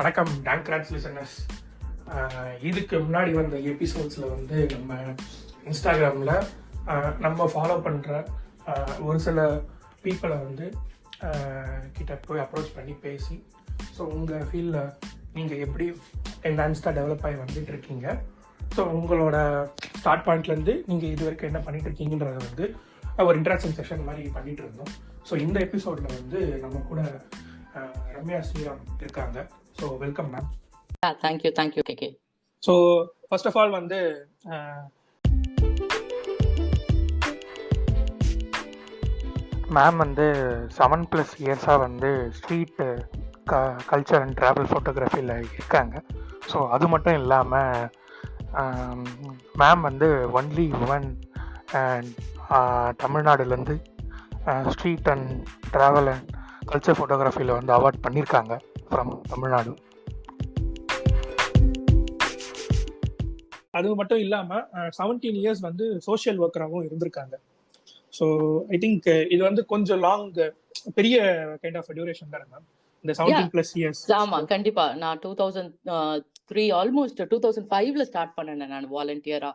வணக்கம் டான்கிராட்ஸ் லிசனர்ஸ். இதுக்கு முன்னாடி வந்த எபிசோட்ஸில் வந்து நம்ம இன்ஸ்டாகிராமில் நம்ம ஃபாலோ பண்ணுற ஒரு சில பீப்புளை வந்து கிட்ட போய் அப்ரோச் பண்ணி பேசி, ஸோ உங்கள் ஃபீல்டில் நீங்கள் எப்படி என்ஹான்ஸ்டாக டெவலப் ஆகி வந்துட்டு இருக்கீங்க, ஸோ உங்களோட ஸ்டார்ட் பாயிண்ட்லேருந்து நீங்கள் இது வரைக்கும் என்ன பண்ணிட்டு இருக்கீங்கன்றத வந்து ஒரு இன்ட்ராக்ஷன் செஷன் மாதிரி பண்ணிட்டு இருந்தோம். ஸோ இந்த எபிசோடில் வந்து நம்ம கூட ரம்யா ஸ்ரீராம் இருக்காங்க. So welcome ma'am. Thank you KK. So first of all வந்து மேம் வந்து 7+ இயர்ஸாக வந்து ஸ்ட்ரீட் கல்ச்சர் அண்ட் ட்ராவல் ஃபோட்டோகிராஃபியில் இருக்காங்க. ஸோ அது மட்டும் இல்லாமல் மேம் வந்து ஒன்லி உமன் அண்ட் தமிழ்நாடுலேருந்து street and travel and culture ஃபோட்டோகிராஃபியில் வந்து அவார்ட் பண்ணியிருக்காங்க ஃப்ரம் தமிழ்நாடு. அது மட்டும் இல்லாமல் 17 இயர்ஸ் வந்து சோஷியல் ஒர்க்கராகவும் இருந்திருக்காங்க. ஸோ ஐ திங்க் இது வந்து கொஞ்சம் லாங், பெரிய கைண்ட் ஆஃப் டியூரேஷன் தானே மேம் இந்த 17+ இயர்ஸ்? ஆமா, கண்டிப்பா. நான் 2003 ஆல்மோஸ்ட் 2005ல ஸ்டார்ட் பண்ணேன் நான் வாலண்டியரா.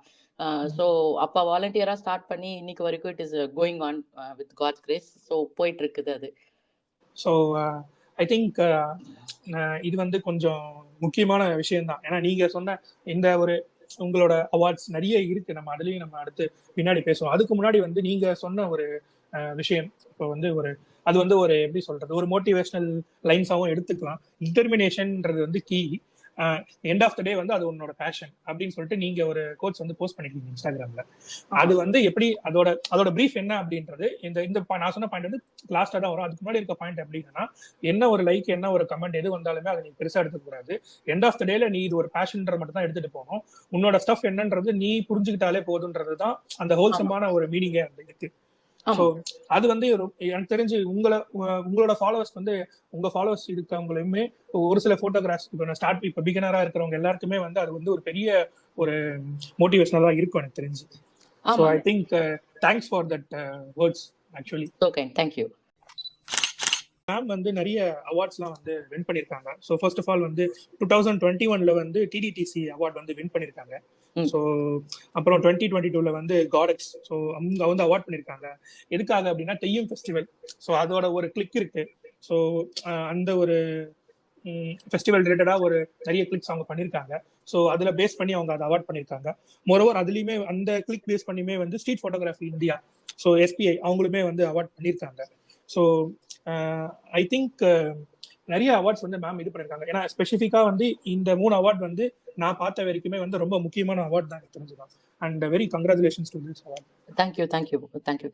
ஸோ அப்போ வாலண்டியரா ஸ்டார்ட் பண்ணி இன்னைக்கு வரைக்கும் it is going on with God's grace. So போயிட்டு இருக்குது அது. ஸோ ஐ திங்க் இது வந்து கொஞ்சம் முக்கியமான விஷயம்தான். ஏன்னா நீங்கள் சொன்ன இந்த ஒரு உங்களோட அவார்ட்ஸ் நிறைய இருக்கு, நம்ம அதுலேயும் நம்ம அடுத்து பின்னாடி பேசுவோம். அதுக்கு முன்னாடி வந்து நீங்கள் சொன்ன ஒரு விஷயம், இப்போ வந்து அது வந்து ஒரு எப்படி சொல்றது, ஒரு மோட்டிவேஷனல் லைன்ஸாகவும் எடுத்துக்கலாம். டிட்டர்மினேஷன்ன்றது வந்து கீ. எண்ட் ஆஃப் த டே வந்து அது உன்னோட பேஷன் அப்படின்னு சொல்லிட்டு நீங்க ஒரு கோட்ஸ் வந்து போஸ்ட் பண்ணிருக்கீங்க இன்ஸ்டாகிராம்ல. அது வந்து எப்படி அதோட பிரீஃப் என்ன அப்படின்றது இந்த நான் சொன்ன பாயிண்ட் வந்து லாஸ்டா தான் வரும். அதுக்கு முன்னாடி இருக்க பாயிண்ட் எப்படின்னா, என்ன ஒரு லைக் என்ன ஒரு கமெண்ட் எது வந்தாலுமே அதை நீ பெருசா எடுத்துக்க கூடாது. எண்ட் ஆஃப் த டேல நீ இது ஒரு பேஷன்ன்ற மட்டும் தான் எடுத்துட்டு போகணும். உன்னோட ஸ்டஃப் என்னன்றது நீ புரிஞ்சுக்கிட்டாலே போதுன்றது தான் அந்த ஹோல்சமான ஒரு மீனிங்கே அந்த இருக்கு. ஸோ அது வந்து எனக்கு தெரிஞ்சு உங்களோட ஃபாலோவர்ஸ் வந்து உங்க ஃபாலோவர்ஸ் இருக்கவங்களுமே ஒரு சில போட்டோகிராஃப்ஸ் இப்போ பிகினரா இருக்கிறவங்க எல்லாருக்குமே வந்து அது வந்து ஒரு பெரிய ஒரு மோட்டிவேஷனலா இருக்கும் எனக்கு தெரிஞ்சு. So I think thanks for that words actually. Okay, thank you. Ma'am வந்து நிறைய அவார்ட்ஸ்லாம் வந்து வின் பண்ணியிருக்காங்க. ஸோ ஃபர்ஸ்ட் ஆஃப் ஆல் வந்து 2021ல வந்து டிடிடிசி அவார்ட் வந்து வின் பண்ணியிருக்காங்க. ஸோ அப்புறம் 2022ல வந்து காடெக்ஸ், ஸோ அவங்க வந்து அவார்ட் பண்ணியிருக்காங்க. எதுக்காக அப்படின்னா தெய்யம் ஃபெஸ்டிவல். ஸோ அதோட ஒரு கிளிக் இருக்கு. ஸோ அந்த ஒரு ஃபெஸ்டிவல் ரிலேட்டடாக ஒரு நிறைய கிளிக்ஸ் அவங்க பண்ணியிருக்காங்க. ஸோ அதில் பேஸ் பண்ணி அவங்க அதை அவார்ட் பண்ணியிருக்காங்க. மோரோவர் அதுலேயுமே அந்த கிளிக் பேஸ் பண்ணியுமே வந்து street photography India, so SBI அவங்களுமே வந்து அவார்ட் பண்ணியிருக்காங்க. ஸோ ஐ திங்க் நிறைய அவார்ட்ஸ் வந்து மேம் இது பண்ணியிருக்காங்க. ஏன்னா ஸ்பெசிஃபிக்காக வந்து இந்த 3 அவார்ட் வந்து நான் பார்த்த வரைக்குமே வந்து ரொம்ப முக்கியமான அவார்ட் தான் எனக்கு தெரிஞ்சுதான். And very congratulations to this award. Thank you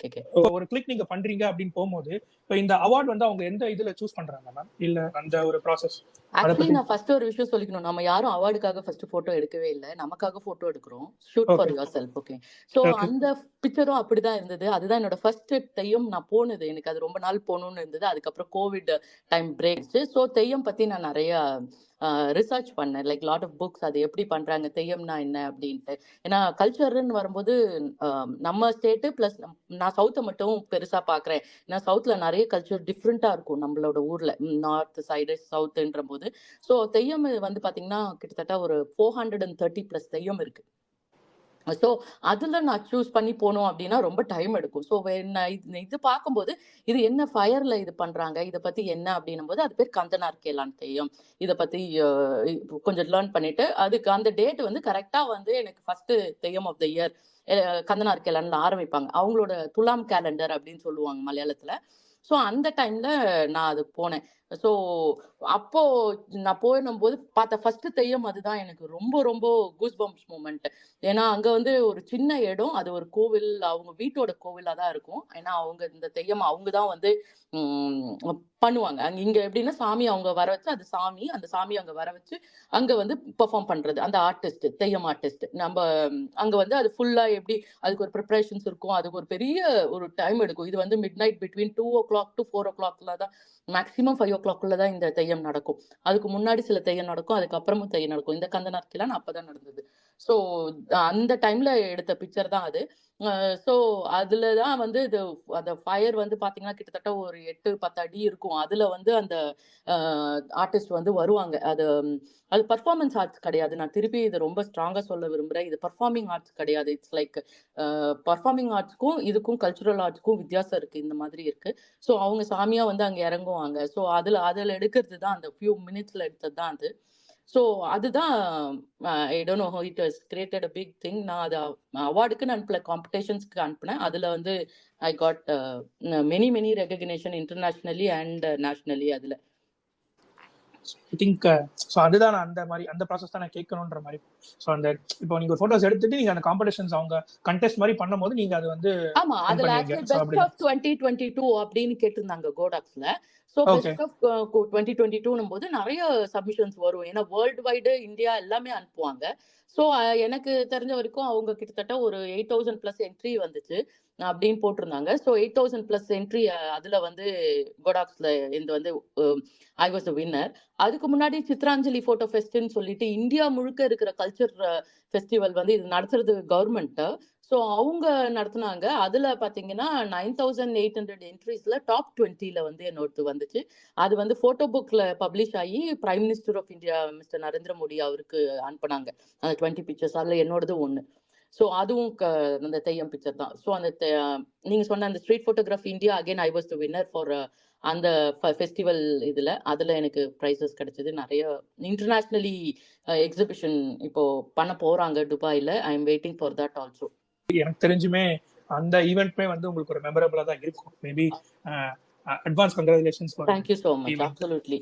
KK. ஒரு கிளிக் நீங்க பண்றீங்க அப்படின்னு போகும்போது இப்போ இந்த அவார்ட் வந்து அவங்க எந்த இதுல சூஸ் பண்றாங்க மேம், இல்ல அந்த ஒரு ப்ராசஸ்? ஆக்சுவலி நான் ஃபர்ஸ்ட் ஒரு விஷயம் சொல்லிக்கணும். நம்ம யாரும் அவார்டுக்காக ஃபர்ஸ்ட் போட்டோ எடுக்கவே இல்லை, நமக்காக போட்டோ எடுக்கிறோம். Shoot for your self. Okay. So அந்த பிக்சரும் அப்படிதான் இருந்தது. அதுதான் என்னோட ஃபர்ஸ்ட் தெய்யம் நான் போனது. எனக்கு அது ரொம்ப நாள் போகணும்னு இருந்தது. அதுக்கப்புறம் Covid time break. So Theyyam பத்தி நான் நிறைய ரிசர்ச் பண்ணேன், லைக் லாட் ஆஃப் புக்ஸ். அது எப்படி பண்றாங்க, தெய்யம்னா என்ன அப்படின்ட்டு. ஏன்னா கல்ச்சர்னு வரும்போது நம்ம ஸ்டேட்டு பிளஸ் நான் சவுத்தை மட்டும் பெருசா பாக்குறேன். ஏன்னா சவுத்ல நிறைய கல்ச்சர் டிஃப்ரெண்டா இருக்கும் நம்மளோட ஊர்ல, நார்த் சைடு சவுத்துன்ற போது. ஸோ தெய்யம் வந்து பாத்தீங்கன்னா கிட்டத்தட்ட ஒரு 430+ தெய்யம் இருக்கு. ஸோ அதுல நான் சூஸ் பண்ணி போனோம் அப்படின்னா ரொம்ப டைம் எடுக்கும். ஸோ இது பார்க்கும்போது இது என்ன ஃபயர்ல இது பண்றாங்க, இதை பத்தி என்ன அப்படின்னும் போது அது பேர் கந்தனார்கேலான் தெய்யம். இதை பத்தி கொஞ்சம் லேர்ன் பண்ணிட்டு அதுக்கு அந்த டேட் வந்து கரெக்டா வந்து எனக்கு first Theyyam of the year கந்தனார்கேலான்ல ஆரம்பிப்பாங்க. அவங்களோட துலாம் கேலண்டர் அப்படின்னு சொல்லுவாங்க மலையாளத்துல. ஸோ அந்த டைம்ல நான் அதுக்கு போனேன். ஸோ அப்போ நான் போயிடும்போது பார்த்த ஃபர்ஸ்ட் தெய்யம் அதுதான் எனக்கு ரொம்ப ரொம்ப கூஸ் பம்ப்ஸ் மூமெண்ட். ஏன்னா அங்க வந்து ஒரு சின்ன இடம், அது ஒரு கோவில், அவங்க வீட்டோட கோவிலா தான் இருக்கும். ஏன்னா அவங்க இந்த தெய்யம் அவங்க தான் வந்து பண்ணுவாங்க. இங்க எப்படின்னா சாமி அவங்க வர வச்சு, அது சாமி, அந்த சாமி அங்க வர வச்சு அங்க வந்து பெர்ஃபார்ம் பண்றது அந்த ஆர்டிஸ்ட், தெய்யம் ஆர்டிஸ்ட். நம்ம அங்க வந்து அது ஃபுல்லா எப்படி அதுக்கு ஒரு ப்ரிப்பரேஷன்ஸ் இருக்கும், அதுக்கு ஒரு பெரிய ஒரு டைம் எடுக்கும். இது வந்து mid night between 2 o'clock to 4 o'clock தான், மேக்ஸிமம் 5 o'clock தான் இந்த தெய்யம் நடக்கும். அதுக்கு முன்னாடி சில தெய்யம் நடக்கும், அதுக்கப்புறமும் தெய்யம் நடக்கும். இந்த கந்தனார்கேலான் அப்பதான் நடந்தது. ஸோ அந்த டைம்ல எடுத்த பிக்சர் தான் அது. ஸோ அதுல தான் வந்து அந்த ஃபயர் வந்து பாத்தீங்கன்னா கிட்டத்தட்ட ஒரு 8-10 அடி இருக்கும். அதுல வந்து அந்த ஆர்டிஸ்ட் வந்து வருவாங்க. அது பர்ஃபார்மன்ஸ் ஆர்ட்ஸ் கிடையாது. நான் திருப்பி இதை ரொம்ப ஸ்ட்ராங்கா சொல்ல விரும்புறேன். இது பர்ஃபார்மிங் ஆர்ட்ஸ் கிடையாது. இட்ஸ் லைக் பர்ஃபார்மிங் ஆர்ட்ஸ்க்கும் இதுக்கும் கல்ச்சுரல் ஆர்ட்ஸ்க்கும் வித்தியாசம் இருக்கு. இந்த மாதிரி இருக்கு. ஸோ அவங்க சாமியா வந்து அங்க இறங்குவாங்க. ஸோ அதுல எடுக்கிறது தான் அந்த ஃபியூ மினிட்ஸ்ல எடுத்தது தான் அது. ஸோ அதுதான் I don't know how it has created a big thing. நான் அதை அவார்டுக்குன்னு அனுப்பல, காம்படிஷன்ஸ்க்கு அனுப்புனேன். அதுல வந்து I got many recognition internationally and nationally. அதுல ஐ திங்க் ஸோ அதுதான் நான் அந்த ப்ராசஸ் தான் நான் கேட்கணுன்ற மாதிரி. ஸோ அந்த இப்போ நீங்க ஃபோட்டோஸ் எடுத்துட்டு நீங்க அந்த காம்படிஷன்ஸ் அவங்க கண்டெஸ்ட் மாதிரி பண்ணும்போது நீங்க அது வந்து ஆமா, அதுல ஆக்சுவலி பெஸ்ட் ஆஃப் 2022 அப்படின்னு கேட்டிருந்தாங்க கோடாக்ஸ்ல. ஸோ பெஸ்ட் ஆஃப் 2022 போது நிறைய சப்மிஷன்ஸ் வரும். ஏன்னா வேர்ல்டு வைடு இந்தியா எல்லாமே அனுப்புவாங்க. ஸோ எனக்கு தெரிஞ்ச வரைக்கும் அவங்க கிட்டத்தட்ட ஒரு 8,000+ என்ட்ரி வந்துச்சு அப்படின்னு போட்டிருந்தாங்க. ஸோ 8,000+ என்ட்ரி அதுல வந்து கோடாக்ஸ்ல இந்த வந்து ஐ வாஸ் த வின்னர். அதுக்கு முன்னாடி சித்ராஞ்சலி போட்டோ ஃபெஸ்ட்னு சொல்லிட்டு இந்தியா முழுக்க இருக்கிற கல்ச்சர் ஃபெஸ்டிவல் வந்து இது நடத்துறது கவர்மெண்ட். ஸோ அவங்க நடத்துனாங்க. அதுல பாத்தீங்கன்னா 9,800 என்ட்ரிஸ்ல டாப் 20ல வந்து என்னோடது வந்துச்சு. அது வந்து போட்டோ புக்ல பப்ளிஷ் ஆகி prime minister of India mister Narendra Modi அவருக்கு அனுப்புனாங்க அந்த 20 பிக்சர்ஸ். அதுல என்னோடது ஒண்ணு. ஸோ அதுவும் அந்த தெய்யம் பிக்சர் தான். ஸோ அந்த நீங்க சொன்ன அந்த street photography India again I was the winner for அந்த ஃபெஸ்டிவல். அதுல எனக்கு ப்ரைசஸ் கிடைச்சது. நிறைய இன்டர்நேஷனலி எக்ஸிபிஷன் இப்போ பண்ண போறாங்க துபாயில. I am waiting for that also. எனக்கு தெரிஞ்சுமே அந்த ஈவென்ட்மே வந்து உங்களுக்கு ஒரு மெமரபிளா தான் இருக்கும். Maybe advance congratulations. Thank you so much. Absolutely.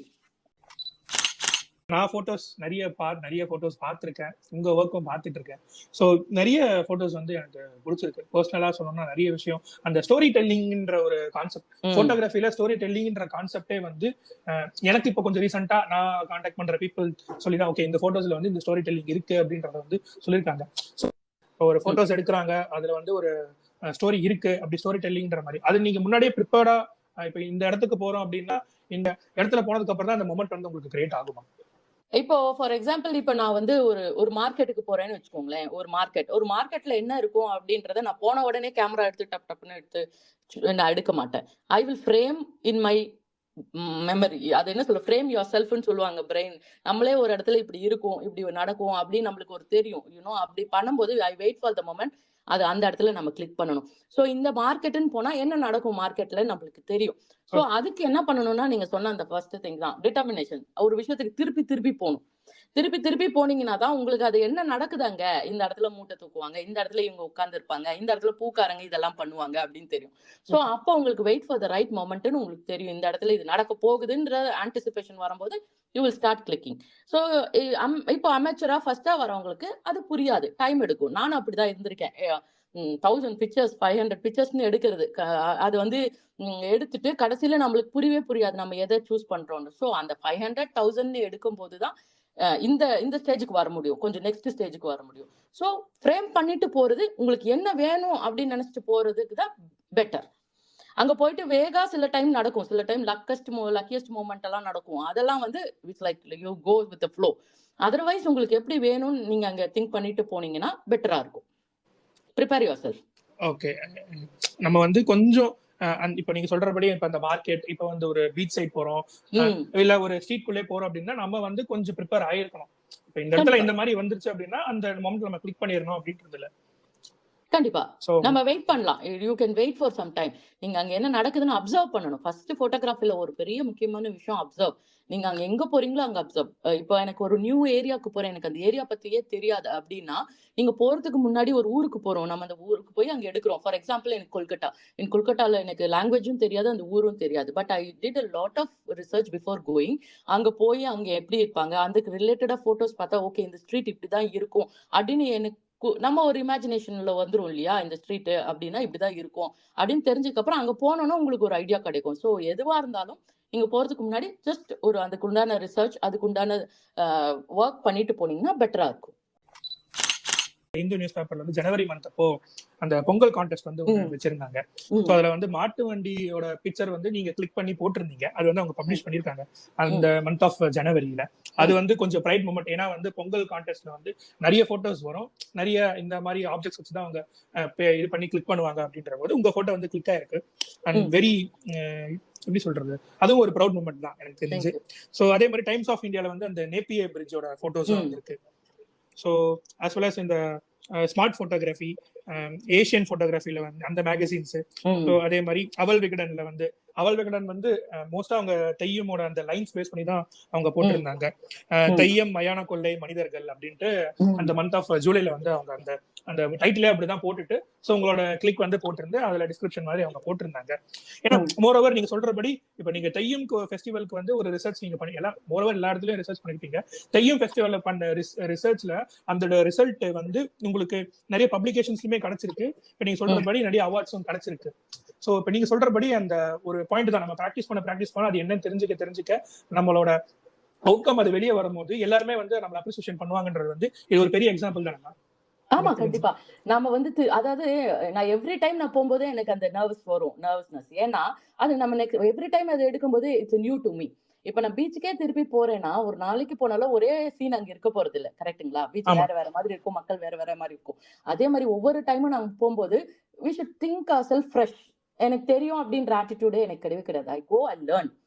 நான் ஃபோட்டோஸ் நிறைய ஃபோட்டோஸ் பார்த்துருக்கேன், உங்கள் ஒர்க்கும் பார்த்துட்டு இருக்கேன். ஸோ நிறைய ஃபோட்டோஸ் வந்து எனக்கு பிடிச்சிருக்கு. பர்சனலாக சொல்லணும்னா நிறைய விஷயம் அந்த ஸ்டோரி டெல்லிங்ன்ற ஒரு கான்செப்ட், ஃபோட்டோகிராஃபியில் ஸ்டோரி டெல்லிங்ன்ற கான்செப்டே வந்து எனக்கு இப்போ கொஞ்சம் ரீசெண்டாக நான் கான்டாக்ட் பண்ணுற பீப்புள் சொல்லி தான் ஓகே இந்த ஃபோட்டோஸில் வந்து இந்த ஸ்டோரி டெல்லிங் இருக்குது அப்படின்றத வந்து சொல்லியிருக்காங்க. ஸோ ஒரு ஃபோட்டோஸ் எடுக்கிறாங்க, அதில் வந்து ஒரு ஸ்டோரி இருக்கு அப்படி ஸ்டோரி டெல்லிங்ன்ற மாதிரி அது நீங்கள் முன்னாடியே ப்ரிப்பேர்டா இப்போ இந்த இடத்துக்கு போகிறோம் அப்படின்னா இந்த இடத்துல போனதுக்கு அப்புறம் தான் அந்த மொமெண்ட் வந்து உங்களுக்கு கிரியேட் ஆகுமா? இப்போ ஃபார் எக்ஸாம்பிள் இப்போ நான் வந்து ஒரு மார்க்கெட்டுக்கு போறேன்னு வச்சுக்கோங்களேன். ஒரு மார்க்கெட்ல என்ன இருக்கும் அப்படின்றத நான் போன உடனே கேமரா எடுத்து டப்னு எடுத்து நான் எடுக்க மாட்டேன். I will frame in my memory. அது என்ன சொல்ல, ஃப்ரேம் யுவர் செல்ஃப்னு சொல்லுவாங்க பிரெயின். நம்மளே ஒரு இடத்துல இப்படி இருக்கும், இப்படி நடக்கும் அப்படின்னு நம்மளுக்கு ஒரு தெரியும். அப்படி பண்ணும்போது I wait for the moment. அது அந்த இடத்துல நம்ம கிளிக் பண்ணணும். ஸோ இந்த மார்க்கெட்டுன்னு போனா என்ன நடக்கும் மார்க்கெட்ல நம்மளுக்கு தெரியும். ஸோ அதுக்கு என்ன பண்ணணும்னா நீங்க சொன்ன அந்த ஃபர்ஸ்ட் திங் தான் டிட்டர்மினேஷன். ஒரு விஷயத்துக்கு திருப்பி போகணும். திருப்பி போனீங்கன்னா தான் உங்களுக்கு அது என்ன நடக்குதாங்க, இந்த இடத்துல மூட்டை தூக்குவாங்க, இந்த இடத்துல இவங்க உட்கார்ந்து இருப்பாங்க, இந்த இடத்துல பூக்காரங்க இதெல்லாம் பண்ணுவாங்க அப்படின்னு தெரியும். ஸோ அப்போ உங்களுக்கு வெயிட் ஃபார் த ரைட் மொமெண்ட்னு உங்களுக்கு தெரியும். இந்த இடத்துல இது நடக்க போகுதுன்ற ஆன்டிசிபேஷன் வரும்போது you will start clicking. So இப்போ அமெச்சரா ஃபர்ஸ்டா வரவங்களுக்கு அது புரியாது, டைம் எடுக்கும். நானும் அப்படிதான் இருந்திருக்கேன். 1000 பிக்சர்ஸ் 500 பிக்சர்ஸ்னு எடுக்கிறது. அது வந்து எடுத்துட்டு கடைசியில நம்மளுக்கு புரியவே புரியாது நம்ம எதை சூஸ் பண்றோம்னு. ஸோ அந்த 500 1000 எடுக்கும் போதுதான் இந்த ஸ்டேஜுக்கு வர முடியும், கொஞ்சம் நெக்ஸ்ட் ஸ்டேஜுக்கு வர முடியும். ஸோ ஃப்ரேம் பண்ணிட்டு போறது, உங்களுக்கு என்ன வேணும் அப்படின்னு நினைச்சிட்டு போறதுக்கு தான் பெட்டர். அங்க போயிட்டு வேகா சில டைம் நடக்கும், சில டைம் லக்கியஸ்ட் மூமெண்ட் எல்லாம் நடக்கும். அதெல்லாம் வந்து it's like you go with the flow. Otherwise உங்களுக்கு எப்படி வேணும்னு நீங்க அங்க திங்க் பண்ணிட்டு போனீங்கன்னா பெட்டரா இருக்கும். Prepare your self. ஓகே, நம்ம வந்து கொஞ்சம் இப்ப நீங்க சொல்றபடி இப்ப அந்த மார்க்கெட், இப்ப வந்து ஒரு பீச் சைட் போறோம் இல்ல ஒரு ஸ்ட்ரீட் குள்ளே போறோம் அப்படின்னா நம்ம வந்து கொஞ்சம் ப்ரிப்பேர் ஆயிருக்கணும். இப்ப இந்த இடத்துல இந்த மாதிரி வந்துருச்சு அப்படின்னா அந்த மொமெண்ட் நம்ம கிளிக் பண்ணிடணும் அப்படின்றதுல கண்டிப்பா நம்ம வெயிட் பண்ணலாம். You can wait for some time. நீங்க அங்க என்ன நடக்குதுன்னு அப்சர்வ் பண்ணணும். ஃபர்ஸ்ட் போட்டோகிராஃபில ஒரு பெரிய முக்கியமான விஷயம் அப்சர்வ். நீங்க அங்க எங்க போறீங்களோ அங்க அப்சர்வ். இப்போ எனக்கு ஒரு நியூ ஏரியாவுக்கு போறேன், எனக்கு அந்த ஏரியா பத்தியே தெரியாது அப்படின்னா, நீங்க போறதுக்கு முன்னாடி ஒரு ஊருக்கு போறோம், நம்ம அந்த ஊருக்கு போய் அங்க எடுக்கிறோம். ஃபார் எக்ஸாம்பிள் எனக்கு கொல்கட்டால எனக்கு லாங்குவேஜும் தெரியாது, அந்த ஊரும் தெரியாது. But I did a lot of research before going. அங்க போய் அங்க எப்படி இருப்பாங்க, அதுக்கு ரிலேட்டடா போட்டோஸ் பார்த்தா ஓகே இந்த ஸ்ட்ரீட் இப்படிதான் இருக்கும் அப்படின்னு எனக்கு நம்ம ஒரு இமேஜினேஷன்ல வந்துரும் இல்லையா, இந்த ஸ்ட்ரீட் அப்படின்னா இப்படிதான் இருக்கும் அப்படின்னு தெரிஞ்சதுக்கு அப்புறம் அங்க போனோம்னா உங்களுக்கு ஒரு ஐடியா கிடைக்கும். ஸோ எதுவா இருந்தாலும் நீங்க போறதுக்கு முன்னாடி ஜஸ்ட் அதுக்குண்டான ரிசர்ச், அதுக்குண்டான ஒர்க் பண்ணிட்டு போனீங்கன்னா பெட்டரா இருக்கும். இந்து நியூஸ் பேப்பர்ல வந்து ஜனவரி மந்த் அப்போ அந்த பொங்கல் கான்டெஸ்ட் வந்து வச்சிருந்தாங்க. ஸோ அதுல வந்து மாட்டு வண்டியோட பிக்சர் வந்து நீங்க கிளிக் பண்ணி போட்டிருந்தீங்க. அது வந்து அவங்க பப்ளிஷ் பண்ணிருக்காங்க அந்த மந்த் ஆஃப் ஜனவரியில. அது வந்து கொஞ்சம் ப்ரைட் மூமெண்ட். ஏன்னா வந்து பொங்கல் கான்டெஸ்ட்ல வந்து நிறைய போட்டோஸ் வரும், நிறைய இந்த மாதிரி ஆப்ஜெக்ட்ஸ் வச்சு தான் அவங்க இது பண்ணி கிளிக் பண்ணுவாங்க. அப்படின்ற போது உங்க போட்டோ வந்து கிளிக் ஆயிருக்கு. அண்ட் வெரி எப்படி சொல்றது, அதுவும் ஒரு ப்ரௌட் மூமெண்ட் தான் எனக்கு தெரிஞ்சு. ஸோ அதே மாதிரி டைம்ஸ் ஆஃப் இந்தியால வந்து அந்த நேப்பியே பிரிட்ஜோட போட்டோஸும் இருக்கு. ஸோ as well as இந்த ஸ்மார்ட் போட்டோகிராஃபி, ஏஷியன் போட்டோகிராஃபில வந்து அந்த மேகசின்ஸ். ஸோ அதே மாதிரி அவல் விகடன்ல வந்து வந்து மோஸ்டா அவங்க தையமோட அந்த லைன்ஸ் பேஸ் பண்ணி தான் அவங்க போட்டிருந்தாங்க. தையம் மயான கொள்ளை மனிதர்கள் அப்படின்ட்டு அந்த மந்த் ஆஃப் ஜூலைல வந்து அவங்க அந்த அந்த டைட்டிலே அப்படிதான் போட்டுட்டு ஸோ உங்களோட கிளிக் வந்து போட்டிருந்து அதுல டிஸ்கிரிப்ஷன் மாதிரி அவங்க போட்டிருந்தாங்க. ஏன்னா மோரோவர் நீங்க சொல்றபடி இப்ப நீங்க தையம் ஃபெஸ்டிவலுக்கு வந்து ஒரு ரிசர்ச் நீங்க பண்ணி எல்லாம் மோரோவர் எல்லா இடத்துலயும் ரிசர்ச் பண்ணிருப்பீங்க. தையம் ஃபெஸ்டிவல்ல பண்ண ரிசர்ச்ல அந்த ரிசல்ட் வந்து உங்களுக்கு நிறைய பப்ளிகேஷன்ஸ்லயுமே கிடைச்சிருக்கு. இப்ப நீங்க சொல்றபடி நிறைய அவார்ட்ஸும் கிடைச்சிருக்கு. சோ இப்ப நீங்க சொல்றபடி அந்த ஒரு பாயிண்ட் தான், நம்ம பிராக்டிஸ் பண்ண அது என்னன்னு தெரிஞ்சுக்க நம்மளோட அவுட்கம் அது வெளியே வரும்போது எல்லாருமே வந்து நம்மள அப்ரிசியேஷன் பண்ணுவாங்கன்றது வந்து இது ஒரு பெரிய எக்ஸாம்பிள் தானே. ஆமா, கண்டிப்பா. நாம வந்து அதாவது நான் எவ்ரி டைம் நான் போகும்போதே எனக்கு அந்த நர்வஸ்னஸ். ஏன்னா அது நம்ம எவ்ரி டைம் அதை எடுக்கும்போது இட்ஸ் நியூ டு மீ. இப்ப நான் பீச்சுக்கே திருப்பி போறேன்னா ஒரு நாளைக்கு போனாலும் ஒரே சீன் அங்க இருக்க போறது இல்ல. கரெக்ட்டுங்களா? பீச் வேற மாதிரி இருக்கும், மக்கள் வேற மாதிரி இருக்கும். அதே மாதிரி ஒவ்வொரு டைமும் நாங்க போகும்போது we should think ourselves fresh. எனக்கு தெரியும் அப்படின்ற ஆட்டிடியூடே எனக்கு கிடையாது. ஐ கோ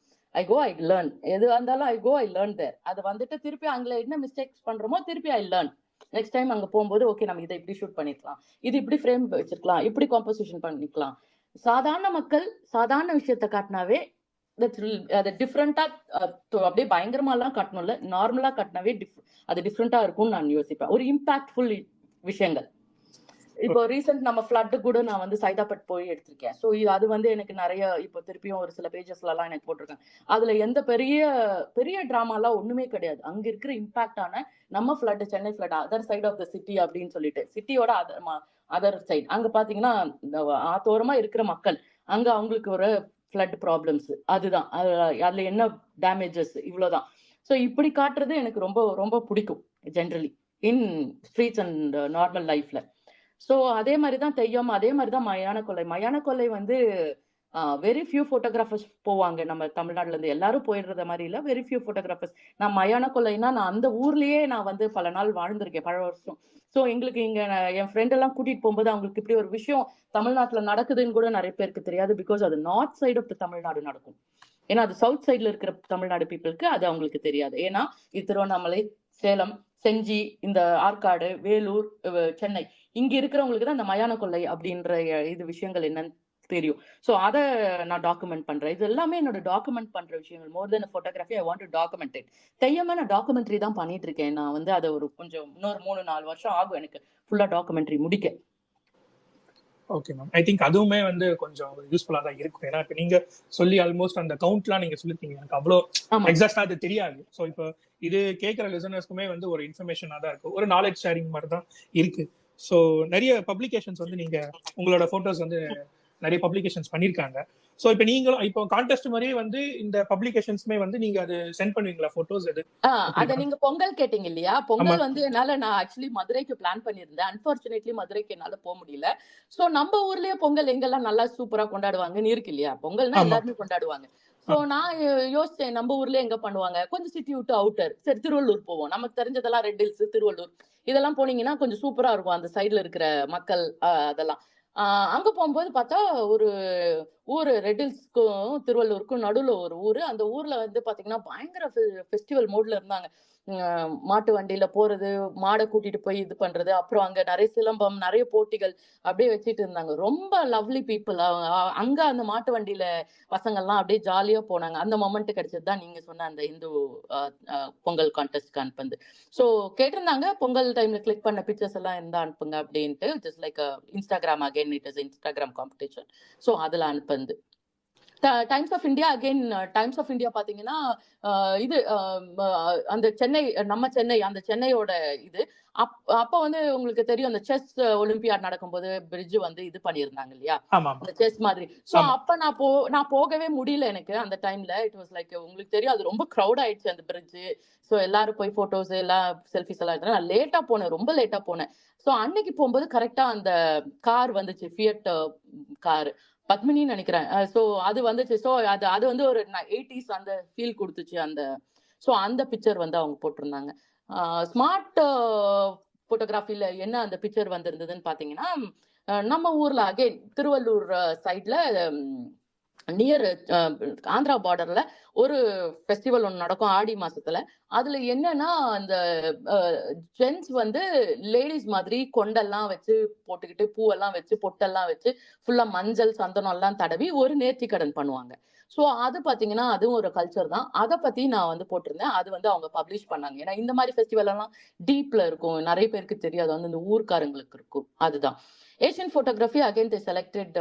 ஐ லேர்ன். எது வந்தாலும் ஐ லேர்ன் தேர். அது வந்துட்டு திருப்பி அங்க என்ன மிஸ்டேக்ஸ் பண்றோமோ திருப்பி ஐ லேர்ன். நெக்ஸ்ட் டைம் அங்க போகும்போது ஓகே நம்ம இதை இப்படி ஷூட் பண்ணிக்கலாம், இது இப்படி ஃப்ரேம் வச்சிருக்கலாம், இப்படி காம்போசிஷன் பண்ணிக்கலாம். சாதாரண மக்கள் சாதாரண விஷயத்த காட்டினாவே அது டிஃப்ரெண்டா அப்படியே பயங்கரமா எல்லாம் காட்டணும்ல, நார்மலா காட்டினாவே அது டிஃப்ரெண்டா இருக்கும்னு நான் யோசிப்பேன். ஒரு இம்பாக்ட்ஃபுல் விஷயங்கள். இப்போ ரீசெண்ட் நம்ம ஃபிளட் கூட நான் வந்து சைதாப்பட் போய் எடுத்திருக்கேன். ஸோ அது வந்து எனக்கு நிறைய இப்போ திருப்பியும் ஒரு சில பேஜஸ்ல எல்லாம் எனக்கு போட்டிருக்கேன். அதுல எந்த பெரிய டிராமாலாம் ஒண்ணுமே கிடையாது. அங்க இருக்கிற இம்பாக்டான நம்ம flood, Chennai flood, other side of the city அப்படின்னு சொல்லிட்டு சிட்டியோட அதர் சைட் அங்க பாத்தீங்கன்னா ஆத்தோரமா இருக்கிற மக்கள் அங்க அவங்களுக்கு ஒரு ஃபிளட் ப்ராப்ளம்ஸ், அதுதான் அதுல என்ன டேமேஜஸ், இவ்வளவுதான். ஸோ இப்படி காட்டுறது எனக்கு ரொம்ப ரொம்ப பிடிக்கும் generally in streets and normal லைஃப்ல. ஸோ அதே மாதிரி தான் தெய்யம், அதே மாதிரி தான் மயான கொள்ளை வந்து வெரி ஃபியூ போட்டோகிராஃபர்ஸ் போவாங்க நம்ம தமிழ்நாடுல இருந்து. எல்லாரும் போயிடுறத மாதிரி இல்ல, வெரி ஃபியூ போட்டோகிராஃபர்ஸ். நான் மயான கொள்ளைன்னா நான் அந்த ஊர்லயே நான் வந்து பல நாள் வாழ்ந்திருக்கேன், பல வருஷம். ஸோ எங்களுக்கு இங்க என் ஃப்ரெண்ட் எல்லாம் கூட்டிட்டு போகும்போது அவங்களுக்கு இப்படி ஒரு விஷயம் தமிழ்நாட்டுல நடக்குதுன்னு கூட நிறைய பேருக்கு தெரியாது. பிகாஸ் அது north side of the Tamil Nadu நடக்கும். ஏன்னா அது சவுத் சைட்ல இருக்கிற தமிழ்நாடு பீப்புளுக்கு அது அவங்களுக்கு தெரியாது. ஏன்னா இது திருவண்ணாமலை, சேலம், செஞ்சி, இந்த ஆற்காடு, வேலூர், சென்னை இங்க இருக்கிறவங்களுக்கு தான் இந்த மயான கொள்ளை அப்படின்ற இது விஷயங்கள் என்னன்னு தெரியும். ஸோ அதை நான் டாக்குமெண்ட் பண்றேன். இது எல்லாமே என்னோட டாக்குமெண்ட் பண்ற விஷயங்கள். More then photography, I want to document it. தெய்யமா நான் டாக்குமெண்ட்ரி தான் பண்ணிட்டு இருக்கேன். நான் வந்து அதை ஒரு கொஞ்சம் இன்னொரு 3-4 வருஷம் ஆகும் எனக்கு ஃபுல்லா டாக்குமெண்ட்ரி முடிக்க. ஓகே மேம், ஐ திங்க் அதுவுமே வந்து கொஞ்சம் யூஸ்ஃபுல்லா தான் இருக்கும். ஏன்னா இப்ப நீங்க சொல்லி ஆல்மோஸ்ட் அந்த கவுண்ட்லாம் நீங்க சொல்லிருக்கீங்க, எனக்கு அவ்வளோ எக்ஸாக்டா அது தெரியாது. ஸோ இப்போ இது கேட்கிற லிசனர்ஸ்க்குமே வந்து ஒரு இன்ஃபர்மேஷனா தான் இருக்கும், ஒரு நாலேஜ் ஷேரிங் மாதிரி தான் இருக்கு. ஸோ நிறைய பப்ளிகேஷன்ஸ் வந்து நீங்க உங்களோட போட்டோஸ் வந்து நிறைய பப்ளிகேஷன்ஸ் பண்ணிருக்காங்க. சோ இப்போ நீங்களும் இப்போ கான்டெஸ்ட் மாதிரியே வந்து இந்த பப்ளிகேஷன்ஸ்மே வந்து நீங்க அது சென்ட் பண்ணுவீங்களா போட்டோஸ்? அத நீங்க பொங்கல் கேட்டீங்க இல்லையா? பொங்கல் வந்து என்னால நான் ஆக்சுவலி மதுரைக்கு பிளான் பண்ணியிருந்தேன். அன்பார்ச்சுனேட்லி மதுரைக்கு என்னால போக முடியல. சோ நம்ம ஊர்லயே பொங்கல் எங்கெல்லாம் நல்லா சூப்பரா கொண்டாடுவாங்கன்னு இருக்கு இல்லையா? பொங்கல்னா எல்லாருமே கொண்டாடுவாங்க. சோ நான் யோசிச்சேன் நம்ம ஊர்ல எங்க பண்ணுவாங்க, கொஞ்சம் சிட்டி விட்டு அவுட்டர், சரி திருவள்ளூர் போவோம். நமக்கு தெரிஞ்சதெல்லாம் ரெட் ஹில்ஸ், திருவள்ளூர் இதெல்லாம் போனீங்கன்னா கொஞ்சம் சூப்பரா இருக்கும் அந்த சைடுல இருக்கிற மக்கள் அதெல்லாம். அங்க போகும்போது பார்த்தா ஒரு ஊரு, ரெட் ஹில்ஸ்க்கும் திருவள்ளூருக்கும் நடுவுல ஒரு ஊரு. அந்த ஊர்ல வந்து பாத்தீங்கன்னா பயங்கர ஃபெஸ்டிவல் மோட்ல இருந்தாங்க. மாட்டு வண்டியில போறது, மாடை கூட்டிட்டு போய் இது பண்றது, அப்புறம் அங்க நிறைய சிலம்பம், நிறைய போட்டிகள் அப்படியே வச்சுட்டு இருந்தாங்க. ரொம்ப லவ்லி பீப்புள். அங்க அந்த மாட்டு வண்டியில பசங்கள்லாம் அப்படியே ஜாலியா போனாங்க. அந்த மொமெண்ட் கிடைச்சது தான் நீங்க சொன்ன அந்த இந்து பொங்கல் கான்டெஸ்ட்க்கு அனுப்புது. ஸோ கேட்டிருந்தாங்க பொங்கல் டைம்ல கிளிக் பண்ண பிக்சர்ஸ் எல்லாம் இருந்தா அனுப்புங்க அப்படின்ட்டு. Just like Instagram, again it is Instagram competition. So அதுல அனுப்புது. Times of India, again Times of India பாத்தீங்கன்னா இது அந்த சென்னை, நம்ம சென்னை, அந்த சென்னையோட இது அப்ப வந்து உங்களுக்கு தெரியும் அந்த செஸ் ஒலிம்பியாட் நடக்கும்போது பிரிட்ஜ் வந்து இது பண்ணியிருந்தாங்க இல்லையா, ஆமா ஆமா அந்த செஸ் மாதிரி. சோ ஆமா அப்ப நான் போகவே முடியல எனக்கு அந்த டைம்ல. இட் வாஸ் லைக் உங்களுக்கு தெரியும் அது ரொம்ப க்ரௌட் ஆயிடுச்சு அந்த பிரிட்ஜ். சோ எல்லாரும் போய் போட்டோஸ் எல்லாம் செல்ஃபிஸ் எல்லாம் எடுத்தா நான் லேட்டா போனேன், ரொம்ப லேட்டா போனேன். சோ அன்னைக்கு போகும்போது கரெக்டா அந்த கார் வந்துச்சு, ஃபியட் கார் பத்மினின்னு நினைக்கிறேன். சோ அது வந்துச்சு. சோ அது அது வந்து ஒரு 80s அந்த ஃபீல் கொடுத்துச்சு அந்த. சோ அந்த பிக்சர் வந்து அவங்க போட்டிருந்தாங்க. ஸ்மார்ட் போட்டோகிராஃபில என்ன அந்த பிக்சர் வந்திருந்ததுன்னு பாத்தீங்கன்னா, நம்ம ஊர்ல அகைன் திருவள்ளூர் சைட்ல நியர் ஆந்திரா பார்டர்ல ஒரு ஃபெஸ்டிவல் ஒன்று நடக்கும் ஆடி மாசத்துல. அதுல என்னன்னா அந்த ஜென்ஸ் வந்து லேடிஸ் மாதிரி கொண்டெல்லாம் வச்சு போட்டுக்கிட்டு பூவெல்லாம் வச்சு பொட்டெல்லாம் வச்சு ஃபுல்லா மஞ்சள் சந்தனம் எல்லாம் தடவி ஒரு நேர்த்திக்கடன் பண்ணுவாங்க. ஸோ அது பாத்தீங்கன்னா அதுவும் ஒரு கல்ச்சர் தான். அதை பத்தி நான் வந்து போட்டிருந்தேன். அது வந்து அவங்க பப்ளிஷ் பண்ணாங்க. ஏன்னா இந்த மாதிரி ஃபெஸ்டிவல் எல்லாம் டீப்ல இருக்கும், நிறைய பேருக்கு தெரியாது, வந்து இந்த ஊர்க்காரங்களுக்கு இருக்கும். அதுதான் Asian photography. Again they selected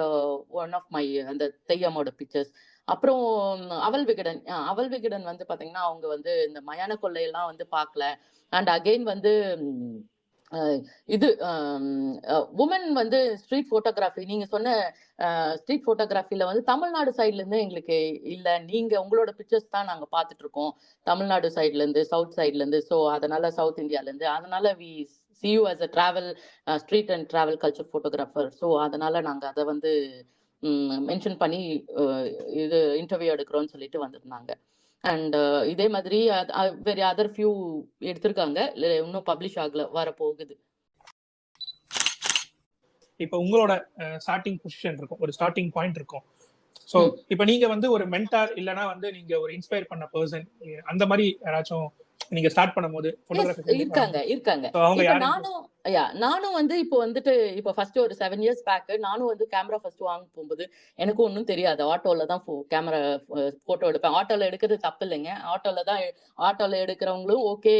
one of my அந்த தெய்யமோட பிக்சர்ஸ். அப்புறம் அவல் விகடன். அவல் விகடன் வந்து பாத்தீங்கன்னா அவங்க வந்து இந்த மயான கொள்ளையெல்லாம் வந்து பார்க்கல. அண்ட் அகைன் வந்து இது உமன் வந்து ஸ்ட்ரீட் போட்டோகிராஃபி நீங்க சொன்ன ஸ்ட்ரீட் போட்டோகிராஃபில வந்து தமிழ்நாடு சைட்ல இருந்து எங்களுக்கு இல்ல, நீங்க உங்களோட பிக்சர்ஸ் தான் நாங்க பார்த்துட்டு இருக்கோம் தமிழ்நாடு சைட்ல இருந்து, சவுத் சைட்ல இருந்து. ஸோ அதனால சவுத் இந்தியால இருந்து, அதனால we see you as a travel street and travel culture photographer. So அதனால நாங்க அதை வந்து மென்ஷன் பண்ணி இது இன்டர்வியூ எடுக்கிறோம்னு சொல்லிட்டு வந்திருந்தாங்க. அண்ட் இதே மாதிரி வேற அதர் ஃபியூ எடுத்திருக்காங்க, இன்னும் பப்ளிஷ் ஆகல, வர போகுது. இப்போ உங்களோட ஸ்டார்டிங் பொசிஷன் இருக்கும், ஒரு ஸ்டார்டிங் பாயிண்ட் இருக்கும். ஸோ இப்போ நீங்க வந்து ஒரு மென்டார் இல்லைன்னா வந்து நீங்க ஒரு இன்ஸ்பயர் பண்ண பர்சன் அந்த மாதிரி யாராச்சும் நீங்க ஸ்டார்ட் பண்ணும்போது இருக்காங்க. நானும் வந்து இப்போ வந்துட்டு இப்போ ஃபர்ஸ்ட் ஒரு 7 years பேக் நானும் வந்து கேமரா ஃபர்ஸ்ட் வாங்க போகும்போது எனக்கு ஒன்றும் தெரியாது. ஆட்டோல தான் கேமரா போட்டோ எடுப்பேன். ஆட்டோல எடுக்கிறது தப்பு இல்லைங்க. ஆட்டோல எடுக்கிறவங்களும் ஓகே,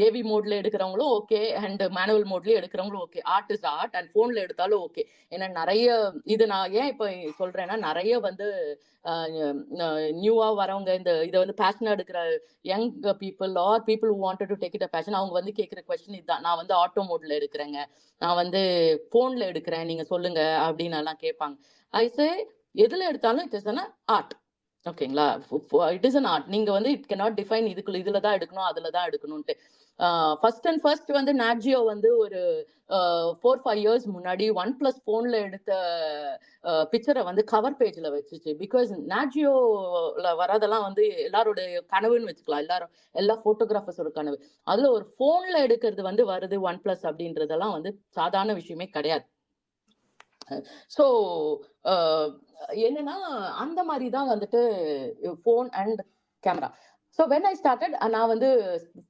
ஏவி மோட்ல எடுக்கிறவங்களும் ஓகே, அண்ட் மேனுவல் மோட்லயும் எடுக்கிறவங்களும் okay. Art is art and போன்ல எடுத்தாலும் ஓகே. ஏன்னா நிறைய இது நான் ஏன் இப்போ சொல்றேன்னா நிறைய வந்து நியூவா வரவங்க இந்த இதை வந்து பேஷனா எடுக்கிற young people are people wanted to take it a fashion, அவங்க வந்து கேட்குற கொஸ்டின் இதுதான். நான் வந்து ஆட்டோ மோட்ல எடுக்கிறேங்க, நான் வந்து போன்ல எடுக்கிறேன், நீங்க சொல்லுங்க அப்படின்னு எல்லாம் கேட்பாங்க. ஐசே எதுல எடுத்தாலும் இட் இஸ் அன் ஆர்ட். ஓகேங்களா, இட் இஸ் அன் ஆர்ட். நீங்க வந்து இட் கேனாட் டிஃபைன் இதுல தான் எடுக்கணும் அதுல தான் எடுக்கணும்ட்டு. ஃபர்ஸ்ட் வந்து நாட்ஜியோ வந்து ஒரு 4-5 years முன்னாடி OnePlus போன்ல எடுத்த பிக்சரை வந்து கவர் பேஜ்ல வச்சுச்சு. பிகாஸ் நாட்ஜியோல வரதெல்லாம் வந்து எல்லாரோட கனவுன்னு வச்சுக்கலாம், எல்லா போட்டோகிராஃபர்ஸோட கனவு. அதுல ஒரு போன்ல எடுக்கிறது வந்து வருது OnePlus அப்படின்றதெல்லாம் வந்து சாதாரண விஷயமே கிடையாது. ஸோ என்னன்னா அந்த மாதிரி தான் வந்துட்டு phone and camera. So when I started நான் வந்து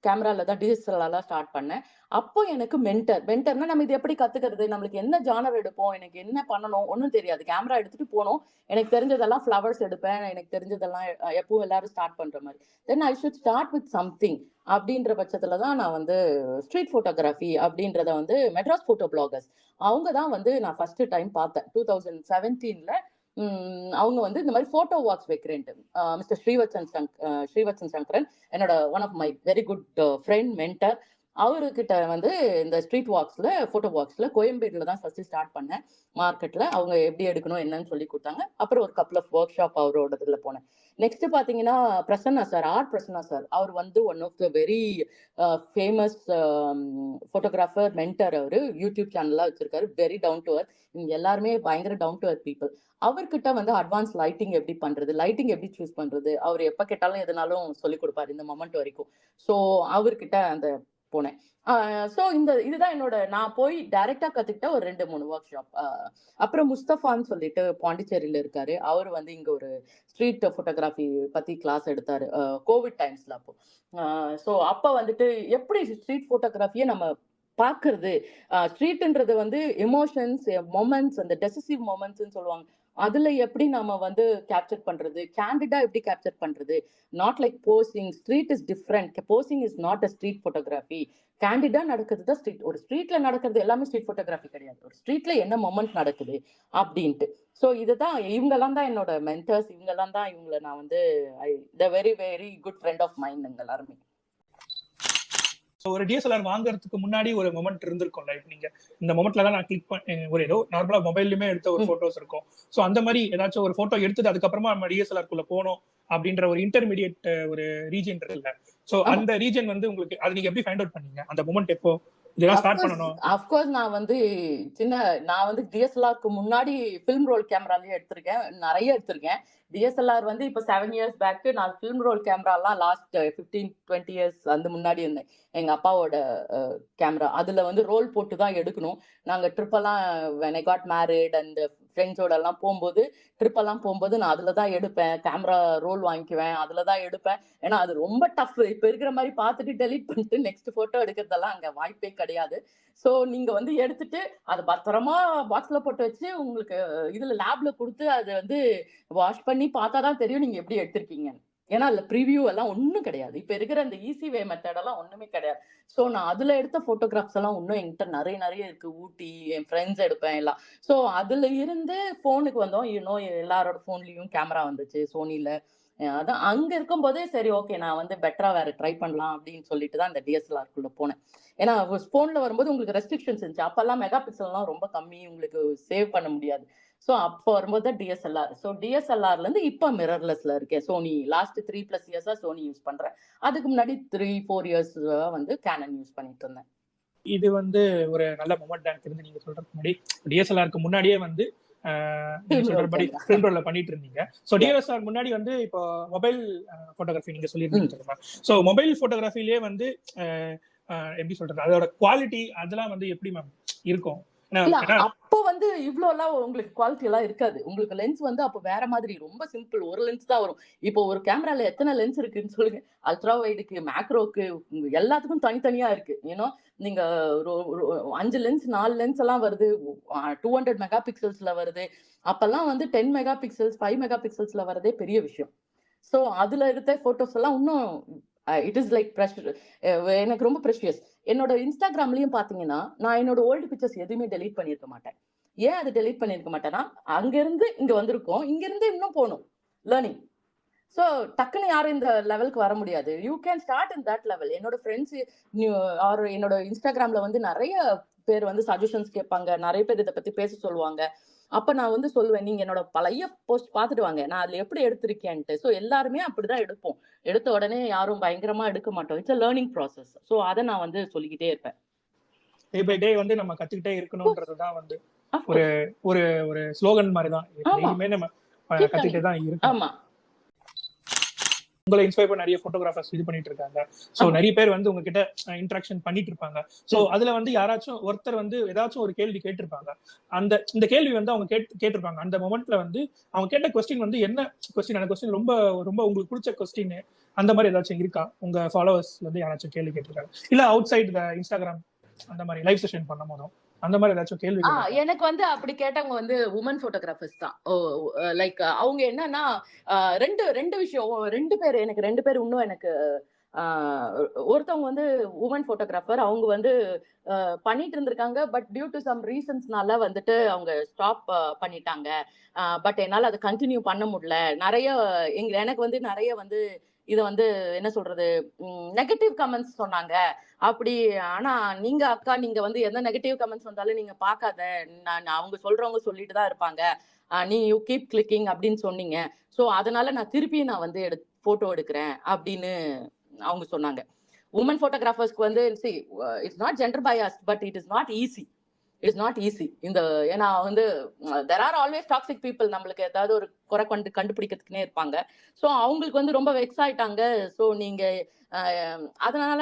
கேமரால தான் டிஜிட்டலாக ஸ்டார்ட் பண்ணேன். அப்போ எனக்கு மென்டர்னா நம்ம இது எப்படி கத்துக்கிறது, நம்மளுக்கு என்ன ஜானர் எடுப்போம், எனக்கு என்ன பண்ணணும் ஒன்றும் தெரியாது. கேமரா எடுத்துட்டு போனோம், எனக்கு தெரிஞ்சதெல்லாம் ஃப்ளவர்ஸ் எடுப்பேன், எனக்கு தெரிஞ்சதெல்லாம் எப்பவும் எல்லாரும் ஸ்டார்ட் பண்ற மாதிரி. Then I should start with something அப்படின்ற பட்சத்துல தான் நான் வந்து ஸ்ட்ரீட் போட்டோகிராஃபி அப்படின்றத வந்து மெட்ராஸ் போட்டோ பிளாகர்ஸ் அவங்க தான் வந்து நான் ஃபர்ஸ்ட் டைம் பார்த்தேன் 2017ல. அவங்க வந்து இந்த மாதிரி போட்டோ வாக்ஸ் வைக்கிறேன்ட்டு மிஸ்டர் ஸ்ரீவத்சன் சங்கரன், என்னோட one of my very good friend mentor, அவர்கிட்ட வந்து இந்த ஸ்ட்ரீட் வாக்ஸ்ல போட்டோ வாக்ஸ்ல கோயம்பேடுல தான் ஃபர்ஸ்ட் ஸ்டார்ட் பண்ணேன். மார்க்கெட்ல அவங்க எப்படி எடுக்கணும் என்னன்னு சொல்லி கொடுத்தாங்க. அப்புறம் ஒரு கப்பல் ஆஃப் ஒர்க் ஷாப் அவரோட இதுல போனேன். நெக்ஸ்ட் பாத்தீங்கன்னா பிரசன்னா சார், பிரசன்னா சார், அவர் வந்து one of the very famous photographer mentor. அவரு யூடியூப் சேனல்லாம் வச்சிருக்காரு, வெரி டவுன் டு அர்த். இங்க எல்லாருமே பயங்கர டவுன் டு அர்த் பீப்புள். அவர்கிட்ட வந்து அட்வான்ஸ் லைட்டிங் எப்படி பண்றது, லைட்டிங் எப்படி சூஸ் பண்றது, அவர் எப்ப கேட்டாலும் எதுனாலும் சொல்லி கொடுப்பாரு இந்த மொமெண்ட் வரைக்கும். ஸோ அவர்கிட்ட அந்த போனேன். ஸோ இதுதான் என்னோட நான் போய் டைரக்டா கத்துக்கிட்ட ஒரு 2-3 ஒர்க் ஷாப். அப்புறம் முஸ்தபான்னு சொல்லிட்டு பாண்டிச்சேரியில இருக்காரு, அவர் வந்து இங்க ஒரு ஸ்ட்ரீட் போட்டோகிராஃபி பத்தி கிளாஸ் எடுத்தாரு கோவிட் டைம்ஸ்ல. அப்போ ஸோ அப்ப வந்துட்டு எப்படி ஸ்ட்ரீட் போட்டோகிராஃபியை நம்ம பாக்குறது, ஸ்ட்ரீட்ன்றது வந்து எமோஷன்ஸ் மொமெண்ட்ஸ், அந்த டெசிசிவ் மொமெண்ட்ஸ்ன்னு சொல்லுவாங்க, அதுல எப்படி நம்ம வந்து கேப்சர் பண்றது, கேண்டிடா எப்படி கேப்சர் பண்றது, not like posing. Street is different, posing is not a street photography. கேண்டிடா நடக்கிறது தான் ஸ்ட்ரீட். ஒரு ஸ்ட்ரீட்ல நடக்கிறது எல்லாமே ஸ்ட்ரீட் போட்டோகிராஃபி கிடையாது, ஒரு ஸ்ட்ரீட்ல என்ன மொமெண்ட் நடக்குது அப்படின்ட்டு. ஸோ இதுதான், இவங்கெல்லாம் தான் என்னோட மென்டர்ஸ், இவங்கெல்லாம் தான் இவங்களை நான் வந்து very very good friend of mind எல்லாருமே. ஒரு டிஎஸ்எல்ஆர் வாங்குறதுக்கு முன்னாடி ஒரு மொமெண்ட் இருந்திருக்கும்ல. இப்ப நீங்க இந்த மொமெண்ட்ல தான் நான் கிளிக் பண்ண ஒரு ஏதோ நார்மலா மொபைல்லயுமே எடுத்த ஒரு போட்டோஸ் இருக்கும். சோ அந்த மாதிரி ஏதாச்சும் ஒரு போட்டோ எடுத்துட்டு அதுக்கப்புறமா நம்ம டிஎஸ்எல்ஆர் குள்ள போனோம் அப்படின்ற ஒரு இன்டர்மீடியட் ஒரு ரீஜன் இருக்குல்ல. சோ அந்த ரீஜன் வந்து உங்களுக்கு அது நீங்க எப்படி ஃபைண்ட் அவுட் பண்ணீங்க? அந்த மொமெண்ட் எப்போ இதெல்லாம் ஸ்டார்ட் பண்ணணும்? அஃப்கோர்ஸ் நான் வந்து நான் வந்து டிஎஸ்எல்ஆருக்கு முன்னாடி ஃபிலிம் ரோல் கேமராலயே எடுத்திருக்கேன், நிறைய எடுத்திருக்கேன். டிஎஸ்எல்ஆர் வந்து இப்போ 7 years பேக். நான் ஃபிலிம் ரோல் கேமராலாம் லாஸ்ட் 15-20 years அந்த முன்னாடி இருந்தேன். எங்க அப்பாவோட கேமரா அதுல வந்து ரோல் போட்டு தான் எடுக்கணும். நாங்க ட்ரிப்பெல்லாம் when I got married and ஃப்ரெண்ட்ஸோட எல்லாம் போகும்போது ட்ரிப்பெல்லாம் போகும்போது நான் அதுல தான் எடுப்பேன். கேமரா ரோல் வாங்கிக்குவேன், அதுல தான் எடுப்பேன். ஏன்னா அது ரொம்ப டஃப். இப்ப இருக்கிற மாதிரி பார்த்துட்டு டெலிட் பண்ணிட்டு நெக்ஸ்ட் போட்டோ எடுக்கிறதெல்லாம் அங்க வாய்ப்பே கிடையாது. சோ நீங்க வந்து எடுத்துட்டு அதை பத்திரமா பாக்ஸ்ல போட்டு வச்சு உங்களுக்கு இதுல லேப்ல கொடுத்து அதை வந்து வாஷ் பண்ணி பார்த்தாதான் தெரியும் நீங்க எப்படி எடுத்திருக்கீங்க. ஏன்னா அதுல ப்ரிவியூ எல்லாம் ஒண்ணும் கிடையாது. இப்ப இருக்கிற அந்த ஈஸி வே மெத்தட் எல்லாம் ஒண்ணுமே கிடையாது. சோ நான் அதுல எடுத்த போட்டோகிராஃப்ஸ் எல்லாம் இன்னும் என்கிட்ட நிறைய இருக்கு. ஊட்டி என் ஃப்ரெண்ட்ஸ் எடுப்பேன் எல்லாம். சோ அதுல இருந்து போனுக்கு வந்தோம். எல்லாரோட போன்லயும் கேமரா வந்துச்சு சோனில. அதான் அங்க இருக்கும்போதே சரி ஓகே நான் வந்து பெட்டரா வேற ட்ரை பண்ணலாம் அப்படின்னு சொல்லிட்டு தான் இந்த டிஎஸ்எல்ஆர் குள்ள போனேன். ஏன்னா போன்ல வரும்போது உங்களுக்கு ரெஸ்ட்ரிக்ஷன்ஸ் இருந்துச்சு. அப்பெல்லாம் மெகா பிக்சல்லாம் ரொம்ப கம்மி, உங்களுக்கு சேவ் பண்ண முடியாது. சோ அப்போ வரும்போது தான் டிஎஸ்எல்ஆர். சோ டிஎஸ்எல்ஆர்ல இருந்து இப்ப மிரர்லெஸ்ல இருக்கேன். Sony last 3+ years Sony use பண்றேன். அதுக்கு முன்னாடி 3-4 years வந்து கேனன் யூஸ் பண்ணிட்டு இருந்தேன். இது வந்து ஒரு நல்ல மொமெண்ட் எனக்கு இருந்து நீங்க சொல்றதுக்கு முன்னாடி டிஎஸ்எல்ஆருக்கு முன்னாடியே வந்து சொல்றபடி ஃபிலிம் ரோல்ல பண்ணிட்டு இருந்தீங்க. சோ டிஎஸ்எல்ஆர் முன்னாடி வந்து இப்போ மொபைல் போட்டோகிராஃபி நீங்க சொல்லியிருந்தீங்க. சோ மொபைல் போட்டோகிராஃபிலேயே வந்து எப்படி சொல்றது அதோட குவாலிட்டி அதெல்லாம் வந்து எப்படி மேம் இருக்கும்? அப்போ வந்து இவ்வளவு எல்லாம் உங்களுக்கு குவாலிட்டி எல்லாம் இருக்காது. உங்களுக்கு லென்ஸ் வந்து அப்போ வேற மாதிரி ரொம்ப சிம்பிள். ஒரு லென்ஸ் தான் வரும். இப்போ ஒரு கேமரால எத்தனை லென்ஸ் இருக்குன்னு சொல்லுங்க. அல்ட்ரா வைடுக்கு, மேக்ரோக்கு எல்லாத்துக்கும் தனித்தனியா இருக்கு. ஏன்னா நீங்க 5 லென்ஸ் 4 லென்ஸ் எல்லாம் வருது. 200 மெகா பிக்சல்ஸ்ல வருது. அப்பெல்லாம் வந்து 10 மெகா பிக்சல்ஸ் 5 மெகா பிக்சல்ஸ்ல வரதே பெரிய விஷயம். சோ அதுல எடுத்த போட்டோஸ் எல்லாம் இன்னும் இட் இஸ் லைக் எனக்கு ரொம்ப ப்ரெஷியஸ். என்னோட இன்ஸ்டாகிராம்லயும் பாத்தீங்கன்னா நான் என்னோட ஓல்டு பிக்சர்ஸ் எதுவுமே டெலீட் பண்ணிருக்க மாட்டேன். ஏன் அதை டெலீட் பண்ணிருக்க மாட்டேன்னா அங்க இருந்து இங்க வந்திருக்கோம், இங்க இருந்து இன்னும் போகணும் லேர்னிங். சோ டக்குன்னு யாரும் இந்த லெவலுக்கு வர முடியாது. You can start in that level. என்னோட ஃப்ரெண்ட்ஸ் என்னோட இன்ஸ்டாகிராம்ல வந்து நிறைய பேர் வந்து சஜஷன்ஸ் கேட்பாங்க, நிறைய பேர் இதை பத்தி பேச சொல்லுவாங்க. அப்ப நான் வந்து சொல்லுவேன், நீங்க என்னோட பழைய போஸ்ட் பார்த்துட்டு வாங்க, நான் அதுல எப்படி எடுத்திருக்கேன்ட்டு. சோ எல்லாருமே அப்படிதான் எடுப்போம். எடுத்த உடனே யாரும் பயங்கரமா எடுக்க மாட்டோம். It's a learning process. So அதை நான் வந்து சொல்லிக்கிட்டே இருப்பேன். டே பை டே வந்து நம்ம கத்துக்கிட்டே இருக்கணும்ன்றதுதான் வந்து ஒரு ஒரு ஒரு ஸ்லோகன் மாதிரி தான். டெய்லியுமே நம்ம கத்துக்கிட்டே தான் இருக்கோம். ஆமா. உங்களை இன்ஸ்பயர் பண்ண நிறைய போட்டோகிராஃபர்ஸ் இது பண்ணிட்டு இருக்காங்க. சோ நிறைய பேர் வந்து உங்ககிட்ட இன்டராக்ஷன் பண்ணிட்டு இருப்பாங்க. சோ அதுல வந்து யாராச்சும் ஒருத்தர் வந்து ஏதாச்சும் ஒரு கேள்வி கேட்டிருப்பாங்க. இந்த கேள்வி வந்து அவங்க கேட்டிருப்பாங்க. அந்த மொமெண்ட்ல வந்து அவங்க கேட்ட கொஸ்டின் வந்து என்ன கொஸ்டின், அந்த கொஸ்டின் ரொம்ப ரொம்ப உங்களுக்கு பிடிச்ச கொஸ்டின் அந்த மாதிரி ஏதாச்சும் இருக்கா? உங்க ஃபாலோவர்ஸ்ல இருந்து யாராச்சும் கேள்வி கேட்டிருக்காங்க, இல்ல அவுட் சைட் இன்ஸ்டாகிராம் அந்த மாதிரி லைவ் செஷன் பண்ணும் போதும் அந்த மாதிரி ஏதாச்சும் கேள்வி? எனக்கு வந்து அப்படி கேட்டவங்க வந்து உமன் போட்டோகிராஃபர்ஸ் தான். லைக் அவங்க என்னன்னா ரெண்டு விஷயம். 2 பேர் இன்னும் எனக்கு ஒருத்தவங்க வந்து உமன் போட்டோகிராஃபர். அவங்க வந்து பண்ணிட்டு இருந்திருக்காங்க. பட் டியூ டு சம் ரீசன்ஸ்னால வந்துட்டு அவங்க ஸ்டாப் பண்ணிட்டாங்க. பட் என்னால அதை கண்டினியூ பண்ண முடியல. எனக்கு வந்து நிறைய வந்து இதை வந்து என்ன சொல்றது நெகட்டிவ் கமெண்ட்ஸ் சொன்னாங்க. அப்படி ஆனா நீங்க அக்கா நீங்க வந்து எந்த நெகட்டிவ் கமெண்ட்ஸ் வந்தாலும் நீங்க பார்க்காத, அவங்க சொல்றவங்க சொல்லிட்டு தான் இருப்பாங்க, நீ யூ கீப் கிளிக்கிங் அப்படின்னு சொன்னீங்க. ஸோ அதனால நான் திருப்பி வந்து போட்டோ எடுக்கிறேன் அப்படின்னு அவங்க சொன்னாங்க. உமன் போட்டோகிராஃபர்ஸ்க்கு வந்து it's not gender biased, but it is not easy. It's not easy. ஏன்னா வந்து there are always toxic people. நம்மளுக்கு ஏதாவது ஒரு குறை கண்டுபிடிக்கிறதுக்குன்னே இருப்பாங்க. ஸோ அவங்களுக்கு வந்து ரொம்ப வெக்ஸ் ஆயிட்டாங்க. ஸோ நீங்க அதனால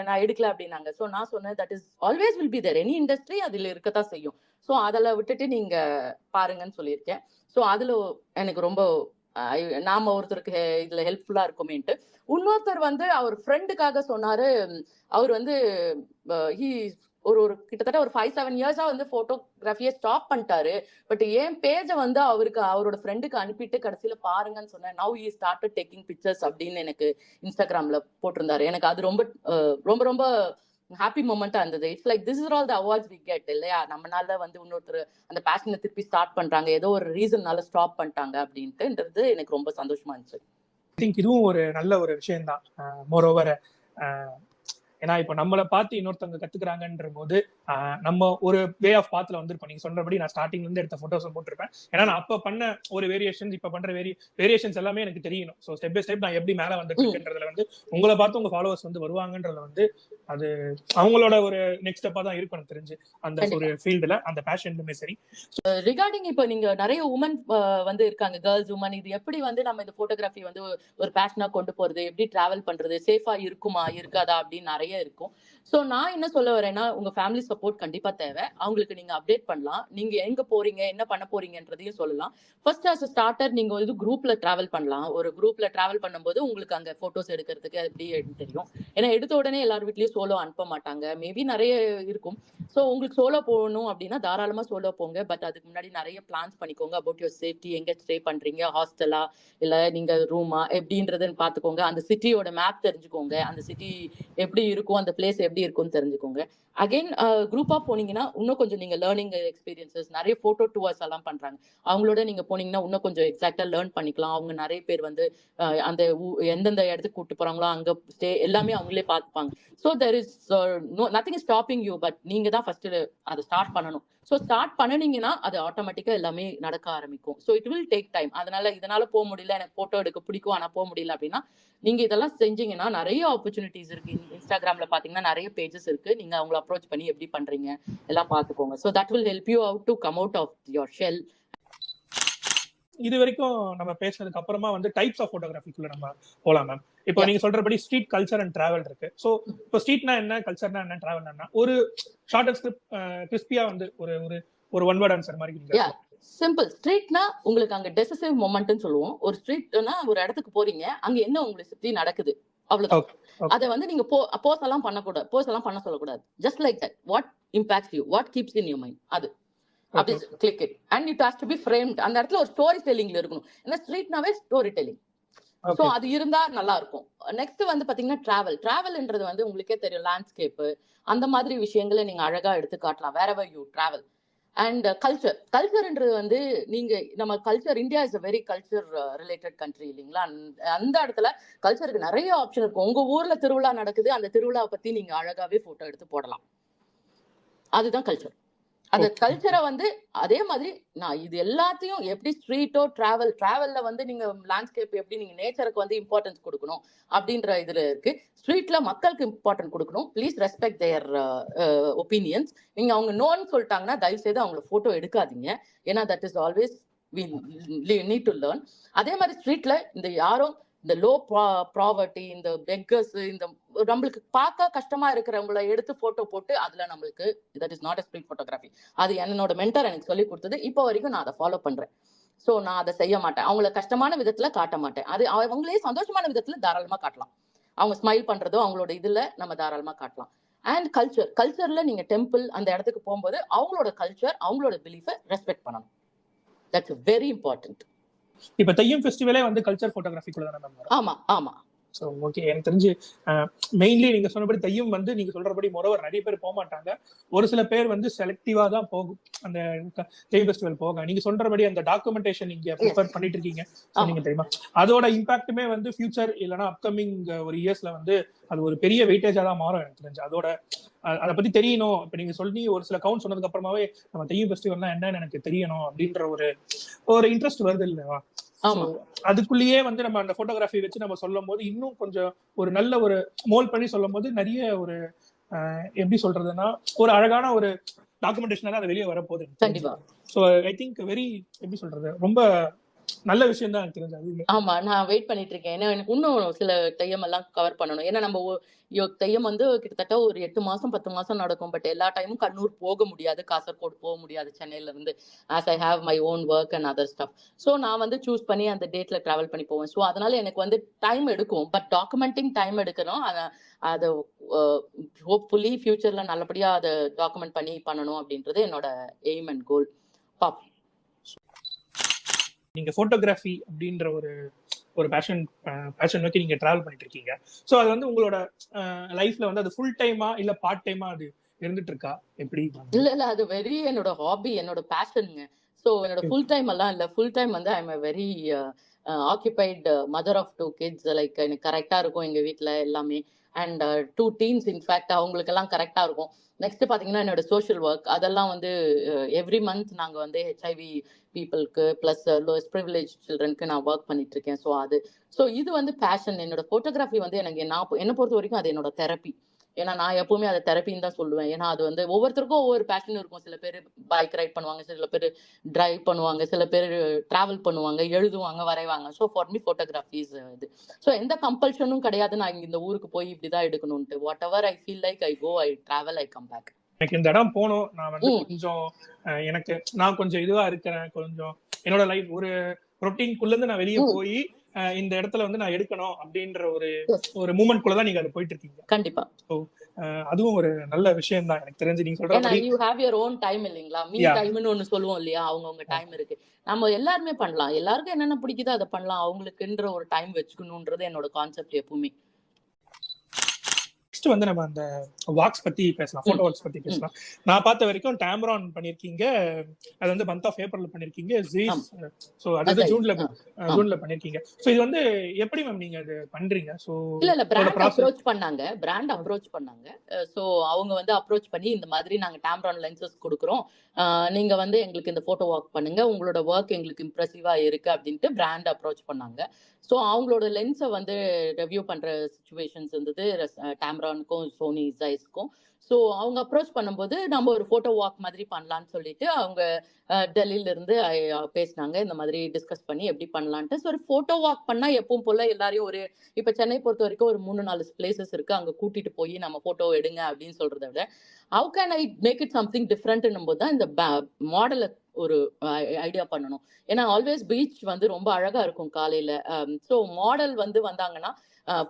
நான் எடுக்கல அப்படின்னாங்க. ஸோ நான் சொன்னேன் that is always will be there. Any industry அதில் இருக்கத்தான் செய்யும். ஸோ அதில் விட்டுட்டு நீங்க பாருங்கன்னு சொல்லியிருக்கேன். ஸோ அதுல எனக்கு ரொம்ப நாம ஒருத்தருக்கு இதுல ஹெல்ப்ஃபுல்லா இருக்குமேன்ட்டு. இன்னொருத்தர் வந்து அவர் ஃப்ரெண்டுக்காக சொன்னாரு. அவர் வந்து ஒரு கிட்டத்தட்ட ஒரு 5-7 years வந்து போட்டோகிராஃபியை ஸ்டாப் பண்ணிட்டாரு. பட் என் பேஜை வந்து அவரோட ஃப்ரெண்டுக்கு அனுப்பிட்டு கடைசியில பாருங்கன்னு சொன்னேன். Now he started taking pictures அப்படின்னு எனக்கு இன்ஸ்டாகிராம்ல போட்டிருந்தாரு. எனக்கு அது ரொம்ப ரொம்ப ரொம்ப ஹாப்பி மொமெண்டா இருந்தது. It's like this is all the awards we get இல்லையா. நம்மளால வந்து இன்னொருத்தர் அந்த பேஷனை திருப்பி ஸ்டார்ட் பண்றாங்க, ஏதோ ஒரு ரீசன்னால ஸ்டாப் பண்ணிட்டாங்க அப்படின்ட்டுன்றது எனக்கு ரொம்ப சந்தோஷமா இருந்துச்சு. ஐ திங்க் இதுவும் ஒரு நல்ல ஒரு விஷயம் தான். மோரோவர் ஏன்னா இப்ப நம்மளை பார்த்து இன்னொருத்தவங்க கத்துக்கிறாங்கன்ற போது நம்ம ஒரு வே ஆஃப் பாத்துல வந்திருப்போம். நீங்க சொல்றபடி நான் ஸ்டார்டிங்ல இருந்து எடுத்த போட்டோஸ் போட்டிருப்பேன். ஏன்னா நான் அப்ப பண்ண ஒரு வேரியேஷன்ஸ் இப்ப பண்ற வேரியேஷன்ஸ் எல்லாமே எனக்கு தெரியணும். ஸோ ஸ்டெப் பை ஸ்டெப் நான் எப்படி மேல வந்துட்டு இருக்குன்றதுல வந்து உங்களை பார்த்து உங்க ஃபாலோவர்ஸ் வந்து வருவாங்கன்றதுல வந்து அது அவங்களோட ஒரு நெக்ஸ்ட் ஸ்டெப்பா தான் இருக்கும் எனக்கு தெரிஞ்சு அந்த ஒரு ஃபீல்டுல அந்த பேஷன்லுமே சரி. ரிகார்டிங் இப்போ நீங்க நிறைய உமன் வந்து இருக்காங்க, கேர்ள்ஸ் உமன், இது எப்படி வந்து நம்ம இந்த போட்டோகிராஃபி வந்து ஒரு பேஷனா கொண்டு போறது, எப்படி டிராவல் பண்றது, சேஃபா இருக்குமா இருக்காதா அப்படின்னு நிறைய இருக்கும். ஸோ நான் என்ன சொல்ல வரேன்னா, உங்க ஃபேமிலி சப்போர்ட் கண்டிப்பா தேவை. அவங்களுக்கு நீங்க அப்டேட் பண்ணலாம், நீங்க எங்க போறீங்க என்ன பண்ண போறீங்கன்றதையும் சொல்லலாம். ஃபர்ஸ்ட் ஆஸ் ஸ்டார்டர் நீங்க வந்து குரூப்ல டிராவல் பண்ணலாம். ஒரு குரூப்ல டிராவல் பண்ணும்போது உங்களுக்கு அங்க போட்டோஸ் எடுக்கிறதுக்கு எப்படி தெரியும். ஏன்னா எடுத்த உடனே எல்லார் வீட்லயும் சோலோ அனுப்ப மாட்டாங்க, மேபி நிறைய இருக்கும். ஸோ உங்களுக்கு சோலோ போகணும் அப்படின்னா தாராளமா சோலோ போங்க. பட் அதுக்கு முன்னாடி நிறைய பிளான்ஸ் பண்ணிக்கோங்க அபவுட் யுவர் சேஃப்டி. எங்க ஸ்டே பண்றீங்க, ஹாஸ்டலா இல்ல நீங்க ரூமா எப்படின்றதுன்னு பாத்துக்கோங்க. அந்த சிட்டியோட மேப் தெரிஞ்சுக்கோங்க, அந்த சிட்டி எப்படி இருக்கும், அந்த பிளேஸ் எப்படி இருக்கும்னு தெரிஞ்சுக்கோங்க. அகைன் குரூப்பா போனீங்கன்னா இன்னும் கொஞ்சம் நீங்க லேர்னிங் எக்ஸ்பீரியன்சஸ், நிறைய போட்டோ டூர்ஸ் எல்லாம் பண்றாங்க, அவங்களோட நீங்க போனீங்கன்னா இன்னும் கொஞ்சம் எக்ஸாக்டா லேர்ன் பண்ணிக்கலாம். அவங்க நிறைய பேர் வந்து அந்த எந்தெந்த இடத்துக்கு கூட்டு போறாங்களோ அங்க ஸ்டே எல்லாமே அவங்களே பார்த்துப்பாங்க. So there is nothing is stopping you, but நீங்க தான் ஃபர்ஸ்ட் அதை ஸ்டார்ட் பண்ணணும். ஸோ ஸ்டார்ட் பண்ணினீங்கன்னா அது ஆட்டோமேட்டிக்கா எல்லாமே நடக்க ஆரம்பிக்கும். So it will take time. இதனால போக முடியல, எனக்கு போட்டோ எடுக்க பிடிக்கும் ஆனா போக முடியல அப்படின்னா நீங்க இதெல்லாம் செஞ்சீங்கன்னா நிறைய ஆப்பர்ச்சுனிட்டிஸ் இருக்கு. இன்ஸ்டாகிராம்ல பாத்தீங்கன்னா நிறைய பேஜஸ் இருக்கு, நீங்க அவங்களை அப்ரோச் பண்ணி எப்படி பண்றீங்க எல்லாம் பாத்துக்கோங்க. So that will help you out to come out of your shell. இது வரைக்கும் நம்ம பேசுனதுக்கு அப்புறமா வந்து டைப்ஸ் ஆஃப் போட்டோகிராஃபிக்குள்ள நம்ம போலாம் மேம். இப்போ நீங்க சொல்றபடி ஸ்ட்ரீட் கல்ச்சர் அண்ட் டிராவல் இருக்கு. ஸோ இப்போ ஸ்ட்ரீட்னா என்ன, கல்ச்சர்னா என்ன, டிராவல்னா என்ன, ஒரு ஷார்ட் அண்ட் கிறிஸ்பியா வந்து ஒரு ஒரு ஒன் வேர்ட் ஆன்சர் மாதிரி. சிம்பிள். ஸ்ட்ரீட்னா உங்களுக்கு அங்க டெசிசிவ் மொமெண்ட்னு சொல்லுவோம். ஒரு ஸ்ட்ரீட்னா ஒரு இடத்துக்கு போறீங்க, அங்க என்ன உங்களை சுத்தி நடக்குது அவ்வளவுதான். அதை வந்து நீங்க போஸ் எல்லாம் பண்ணக்கூடாது, போஸ் எல்லாம் பண்ண சொல்லக்கூடாது. Just like that, what impacts you, what keeps in your mind, அது அப்படி click it and it has to be framed. அந்த இடத்துல ஒரு ஸ்டோரி டெல்லிங்ல இருக்கணும். ஏன்னா ஸ்ட்ரீட்னாவே ஸ்டோரி டெல்லிங். சோ அது இருந்தா நல்லா இருக்கும். நெக்ஸ்ட் வந்து பாத்தீங்கன்னா டிராவல்ன்றது வந்து உங்களுக்கே தெரியும், லேண்ட்ஸ்கேப் அந்த மாதிரி விஷயங்களை நீங்க அழகா எடுத்து காட்டலாம் wherever you travel. அண்ட் கல்ச்சர்ன்றது வந்து நீங்க நம்ம culture, India is a very culture related country இல்லைங்களா. அந்த இடத்துல கல்ச்சருக்கு நிறைய ஆப்ஷன் இருக்கும். உங்க ஊர்ல திருவிழா நடக்குது, அந்த திருவிழாவை பத்தி நீங்க அழகாவே போட்டோ எடுத்து போடலாம். அதுதான் கல்ச்சர். அந்த கல்ச்சரை வந்து அதே மாதிரி நான் இது எல்லாத்தையும் எப்படி ஸ்ட்ரீட்டோ டிராவல்ல வந்து நீங்க லேண்ட்ஸ்கேப் எப்படி நீங்க நேச்சருக்கு வந்து இம்பார்ட்டன்ஸ் கொடுக்கணும் அப்படின்ற இதுல இருக்கு. ஸ்ட்ரீட்ல மக்களுக்கு இம்பார்ட்டன்ட் கொடுக்கணும். Please respect there opinions. நீங்க அவங்க நோன்னு சொல்லிட்டாங்கன்னா தயவு செய்து அவங்கள போட்டோ எடுக்காதீங்க. ஏன்னா that is always we need to learn. அதே மாதிரி ஸ்ட்ரீட்ல இந்த யாரும் இந்த லோ ப்ராவர்ட்டி, இந்த பெக்கர்ஸ், இந்த நம்மளுக்கு பார்க்க கஷ்டமா இருக்கிறவங்கள எடுத்து போட்டோ போட்டு அதுல நம்மளுக்கு that is not a street photography. அது என்னோட மென்டர் எனக்கு சொல்லி கொடுத்தது. இப்போ வரைக்கும் நான் அதை ஃபாலோ பண்றேன். ஸோ நான் அதை செய்ய மாட்டேன், அவங்கள கஷ்டமான விதத்துல காட்ட மாட்டேன். அது அவங்களே சந்தோஷமான விதத்துல தாராளமா காட்டலாம். அவங்க ஸ்மைல் பண்றதோ அவங்களோட இதுல நம்ம தாராளமா காட்டலாம். அண்ட் கல்ச்சர்ல நீங்க டெம்பிள் அந்த இடத்துக்கு போகும்போது அவங்களோட கல்ச்சர், அவங்களோட பிலீஃபை ரெஸ்பெக்ட் பண்ணணும். That's very important. இப்ப தையம் ஃபெஸ்டிவலே வந்து கல்ச்சர் போட்டோகிராஃபிக்குள்ள தானே மேம்? ஆமா ஆமா. ஸோ ஓகே, எனக்கு தெரிஞ்சு மெயின்லி நீங்க சொன்னபடி தையம் வந்து நீங்க சொல்றபடி மொரவர் நிறைய பேர் போக மாட்டாங்க. ஒரு சில பேர் வந்து செலக்டிவா தான் போகும் அந்த தையம் ஃபெஸ்டிவல் போக. நீங்க சொல்றபடி அந்த டாக்குமெண்டேஷன் நீங்க ப்ரிப்பேர் பண்ணிட்டு இருக்கீங்க சொன்னீங்க தெரியுமா, அதோட இம்பாக்டுமே வந்து ஃபியூச்சர் இல்லைன்னா அப்கமிங் ஒரு இயர்ஸ்ல வந்து அது ஒரு பெரிய வெயிட்டேஜா தான் மாறும் எனக்கு தெரிஞ்சு. அதை பத்தி தெரியணும். இப்ப நீங்க சொல்லி ஒரு சில கவுண்ட் சொன்னதுக்கு அப்புறமாவே நம்ம தையம் ஃபெஸ்டிவல்னா என்னன்னு எனக்கு தெரியணும் அப்படின்ற ஒரு இன்ட்ரெஸ்ட் வருது இல்லையா. அதுக்குள்ளேயே வந்து நம்ம அந்த போட்டோகிராஃபி வச்சு நம்ம சொல்லும் போது இன்னும் கொஞ்சம் ஒரு நல்ல ஒரு மோல்ட் பண்ணி சொல்லும் போது நிறைய ஒரு எப்படி சொல்றதுன்னா ஒரு அழகான ஒரு டாக்குமெண்டேஷனால அது வெளியே வரப்போகுது. கண்டிப்பா. ஸோ ஐ திங்க் வெரி எப்படி சொல்றது ரொம்ப நல்ல விஷயம் தான் எனக்கு தெரிஞ்சது. ஆமா, நான் வெயிட் பண்ணிட்டு இருக்கேன். ஏன்னா எனக்கு இன்னும் சில தையம் எல்லாம் கவர் பண்ணணும். ஏன்னா நம்ம தையம் வந்து கிட்டத்தட்ட ஒரு 8 மாசம் 10 மாசம் நடக்கும். பட் எல்லா டைமும் கண்ணூர் போக முடியாது, காசர்கோடு போக முடியாது சென்னையில இருந்து. As I have my own work and other stuff. So நான் வந்து சூஸ் பண்ணி அந்த டேட்ல டிராவல் பண்ணி போவேன். ஸோ அதனால எனக்கு வந்து டைம் எடுக்கும். பட் டாக்குமெண்டிங் டைம் எடுக்கணும். அதை ஹோப்ஃபுல்லி ஃபியூச்சர்ல நல்லபடியா அதை டாக்குமெண்ட் பண்ணி பண்ணணும் அப்படின்றது என்னோட எய்ம் அண்ட் கோல். பாப்போம். நீங்க போட்டோகிராஃபி அப்படின்ற ஒரு பேஷன் நோக்கி நீங்க டிராவல் பண்ணிட்டு இருக்கீங்க. ஸோ அது வந்து உங்களோட லைஃப்ல வந்து அது ஃபுல் டைமா இல்ல பார்ட் டைமா அது இருந்துட்டு இருக்கா எப்படி? இல்ல அது வெரி என்னோட ஹாபி, என்னோட பேஷனுங்க. ஸோ ஸோ என்னோட ஃபுல் டைம் எல்லாம் இல்லை. ஃபுல் டைம் வந்து I am a very occupied mother of 2 kids. Like எனக்கு கரெக்டாக இருக்கும் எங்கள் வீட்டில் எல்லாமே. அண்ட் 2 teens இன்ஃபேக்ட் அவங்களுக்கெல்லாம் கரெக்டாக இருக்கும். நெக்ஸ்ட் பார்த்தீங்கன்னா என்னோட சோஷியல் ஒர்க் அதெல்லாம் வந்து எவ்ரி மந்த் நாங்கள் வந்து ஹெச்ஐவி பீப்புளுக்கு ப்ளஸ் லோயஸ்ட் ப்ரிவிலேஜ் சில்ட்ரனுக்கு நான் ஒர்க் பண்ணிட்டு இருக்கேன். ஸோ இது வந்து பேஷன். என்னோட ஃபோட்டோகிராஃபி வந்து என்னை பொறுத்த வரைக்கும் அது என்னோட தெரப்பி. ஏன்னா நான் எப்பவுமே அதை தெரப்பின்னு தான் சொல்லுவேன். ஏன்னா அது வந்து ஒவ்வொருத்தருக்கும் ஒவ்வொரு பேஷன் இருக்கும். சில பேர் பைக் ரைட் பண்ணுவாங்க, சில பேர் டிரைவ் பண்ணுவாங்க, சில பேர் டிராவல் பண்ணுவாங்க, எழுதுவாங்க, வரைவாங்க. So for me photography is இது. ஸோ எந்த கம்பல்ஷனும் கிடையாது நான் இந்த ஊருக்கு போய் இப்படிதான் எடுக்கணும்ட்டு. Whatever I feel like I go, I travel, I come back. எனக்கு இந்த இடம் போகணும், நான் வந்து கொஞ்சம் எனக்கு நான் கொஞ்சம் இதுவா இருக்கிறேன், கொஞ்சம் என்னோட லைஃப் ஒரு ரொட்டீன்குள்ள இருந்து நான் வெளியே போய் இந்த இடத்துல வந்து நான் எடுக்கணும் அப்படின்ற ஒரு மூமெண்ட் குள்ள தான் நீங்க அது போயிட்டு இருக்கீங்க. கண்டிப்பா. சோ அதுவும் ஒரு நல்ல விஷயம் தான் எனக்கு தெரிஞ்சு. நீங்க சொல்றது you have your own time இல்லீங்களா? மீ டைம்னு ஒன்னு சொல்லுவோம் இல்லையா? அவங்க டைம் இருக்கு. நம்ம எல்லாருமே பண்ணலாம். எல்லாருக்கும் என்னென்ன பிடிக்குதோ அதை பண்ணலாம். அவங்களுக்குன்ற ஒரு டைம் வச்சுக்கணும்ன்றது என்னோட கான்செப்ட் எப்பவுமே. நெக்ஸ்ட் வந்து நம்ம அந்த வாக்ஸ் பத்தி பேசலாம், போட்டோ வாக்ஸ் பத்தி பேசலாம். நான் பார்த்த வரைக்கும் டேம்ரான் பண்ணிருக்கீங்க, அது வந்து மந்த் ஆஃப் ஏப்ரல் பண்ணிருக்கீங்க, ஜீஸ் சோ அது ஜூன்ல பண்ணிருக்கீங்க. சோ இது வந்து எப்படி மேம் நீங்க அது பண்றீங்க? சோ இல்ல பிராண்ட் அப்ரோச் பண்ணாங்க. சோ அவங்க வந்து அப்ரோச் பண்ணி இந்த மாதிரி நாங்க டேம்ரான் லென்சஸ் கொடுக்குறோம், நீங்க வந்து எங்களுக்கு இந்த போட்டோ வாக் பண்ணுங்க, உங்களோட ஒர்க் எங்களுக்கு இம்ப்ரெசிவா இருக்கு அப்படின்ட்டு பிராண்ட் அப்ரோச் பண்ணாங்க. ஸோ அவங்களோட லென்ஸை வந்து ரிவ்யூ பண்ற சிச்சுவேஷன்ஸ் இருந்தது டேம்ரானுக்கும் சோனி ஜைஸ்க்கும். ஸோ அவங்க அப்ரோச் பண்ணும்போது நம்ம ஒரு போட்டோ வாக் மாதிரி பண்ணலான்னு சொல்லிட்டு அவங்க டெல்லியில இருந்து பேசினாங்க. இந்த மாதிரி டிஸ்கஸ் பண்ணி எப்படி பண்ணலான்ட்டு. ஸோ ஒரு போட்டோ வாக் பண்ணா எப்பவும் போல எல்லாரையும் ஒரு இப்ப சென்னை பொறுத்த வரைக்கும் ஒரு 3-4 பிளேசஸ் இருக்கு, அங்க கூட்டிட்டு போய் நம்ம போட்டோ எடுங்க அப்படின்னு சொல்றதை விட how can I make it something டிஃப்ரெண்ட்னும் போது தான் இந்த மாடலை ஒரு ஐடியா பண்ணணும். ஏன்னா ஆல்வேஸ் பீச் வந்து ரொம்ப அழகா இருக்கும் காலையில. ஸோ மாடல் வந்து வந்தாங்கன்னா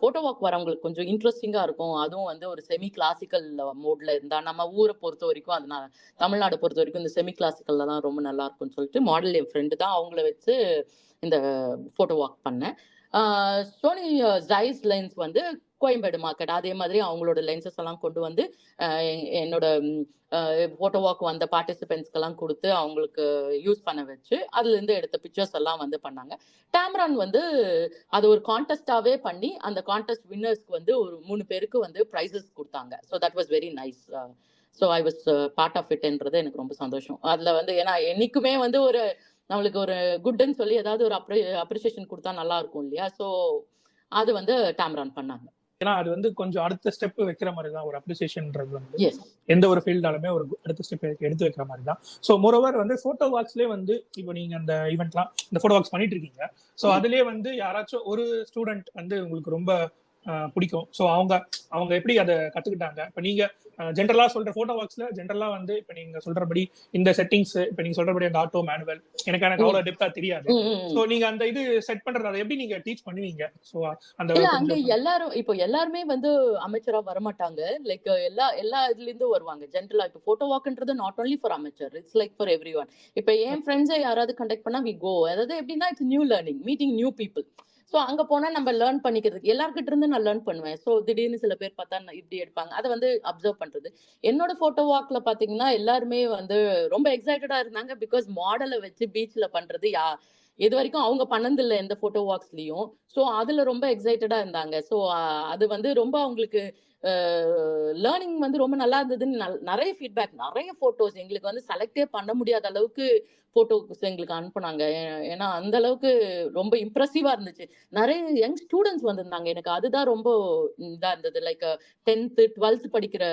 போட்டோ வாக் வரவங்களுக்கு கொஞ்சம் இன்ட்ரெஸ்டிங்கா இருக்கும். அதுவும் வந்து ஒரு செமி கிளாசிக்கல் மோட்ல இருந்தா நம்ம ஊரை பொறுத்த வரைக்கும், அதனால தமிழ்நாடு பொறுத்த வரைக்கும் இந்த செமி கிளாசிக்கல்ல தான் ரொம்ப நல்லா இருக்கும்னு சொல்லிட்டு மாடல் என் ஃப்ரெண்டு தான், அவங்கள வச்சு இந்த போட்டோ வாக் பண்ணேன். சோனி ஜைஸ் லென்ஸ் வந்து கோயம்பேடு மார்க்கெட், அதே மாதிரி அவங்களோட லென்சஸ் எல்லாம் கொண்டு வந்து என்னோட போட்டோ வாக் வந்த பார்ட்டிசிபென்ட்ஸ்க்கெல்லாம் கொடுத்து அவங்களுக்கு யூஸ் பண்ண வச்சு அதுல இருந்து எடுத்த பிக்சர்ஸ் எல்லாம் வந்து பண்ணாங்க. டேம்ரான் வந்து அது ஒரு கான்டெஸ்டாவே பண்ணி அந்த கான்டெஸ்ட் வின்னர்ஸ்க்கு வந்து ஒரு 3 பேருக்கு வந்து ப்ரைசஸ் கொடுத்தாங்க. So that was very nice. So I was part of இட்ன்றது எனக்கு ரொம்ப சந்தோஷம். அதுல வந்து ஏன்னா என்னைக்குமே வந்து ஒரு நம்மளுக்கு ஒரு குட்ன்னு சொல்லி ஏதாவது ஒரு அப்ரிசியேஷன் கொடுத்தா நல்லா இருக்கும் இல்லையா? ஸோ அது வந்து டேம்ரான் பண்ணாங்க. ஏன்னா அது வந்து கொஞ்சம் அடுத்த ஸ்டெப் வைக்கிற மாதிரி தான் ஒரு அப்ரிசியேஷன்ன்றது வந்து எந்த ஒரு ஃபீல்டாலுமே ஒரு அடுத்த ஸ்டெப் எடுத்து வைக்கிற மாதிரி தான். ஸோ மோரோவர் வந்து போட்டோ வாக்ஸ்லேயே வந்து இப்போ நீங்க அந்த ஈவெண்ட்லாம் இந்த போட்டோ வாக்ஸ் பண்ணிட்டு இருக்கீங்க. ஸோ அதுலேயே வந்து யாராச்சும் ஒரு ஸ்டூடெண்ட் வந்து உங்களுக்கு ரொம்ப பிடிக்கும். ஸோ அவங்க எப்படி அதை கத்துக்கிட்டாங்க? இப்போ நீங்க ஜென்ரலா சொல்ற போட்டோ வாக்ஸ்ல ஜென்ரலா வந்து இப்ப நீங்க சொல்றபடி இந்த செட்டிங்ஸ், இப்ப நீங்க சொல்றபடி அந்த ஆட்டோ மேனுவல் எனக்கு அவ்வளவு டெப்தா தெரியாது. சோ நீங்க அந்த இது செட் பண்றது அதை எப்படி நீங்க டீச் பண்ணுவீங்க? சோ அந்த அங்க எல்லாரும் இப்போ எல்லாருமே வந்து அமைச்சரா வரமாட்டாங்க. லைக் எல்லா இதுல இருந்து வருவாங்க. ஜென்ரலா இப்போ போட்டோ வாக்ன்றது நாட் ஒன்லி ஃபார் அமைச்சர், இட்ஸ் லைக் ஃபார் எவ்ரிஒன். இப்போ என் ஃப்ரெண்ட்ஸை யாராவது கண்டக்ட் பண்ணா வி கோ. அதாவது எப்படின்னா it's new learning, meeting new people. So அங்க போனா நம்ம லேர்ன் பண்ணிக்கிறதுக்கு எல்லார்கிட்ட இருந்து நான் லேர்ன் பண்ணுவேன். ஸோ திடீர்னு சில பேர் பார்த்தா இப்படி எடுப்பாங்க, அதை வந்து அப்சர்வ் பண்றது. என்னோட போட்டோ வாக்ல பாத்தீங்கன்னா எல்லாருமே வந்து ரொம்ப எக்ஸைட்டடா இருந்தாங்க. பிகாஸ் மாடலை வச்சு பீச்ல பண்றது இது வரைக்கும் அவங்க பண்ணதில்லை எந்த போட்டோ வாக்ஸ்லயும். ஸோ அதுல ரொம்ப எக்ஸைட்டடா இருந்தாங்க. ஸோ அது வந்து ரொம்ப அவங்களுக்கு லேர்னிங் வந்து ரொம்ப நல்லா இருந்ததுன்னு நிறைய ஃபீட்பேக், நிறைய போட்டோஸ் எங்களுக்கு வந்து செலக்டே பண்ண முடியாத அளவுக்கு போட்டோஸ் எங்களுக்கு அனுப்புனாங்க. ஏன்னா அந்த அளவுக்கு ரொம்ப இம்ப்ரெசிவா இருந்துச்சு. நிறைய யங் ஸ்டூடெண்ட்ஸ் வந்திருந்தாங்க. எனக்கு அதுதான் ரொம்ப இதா இருந்தது. லைக் 10th 12th படிக்கிற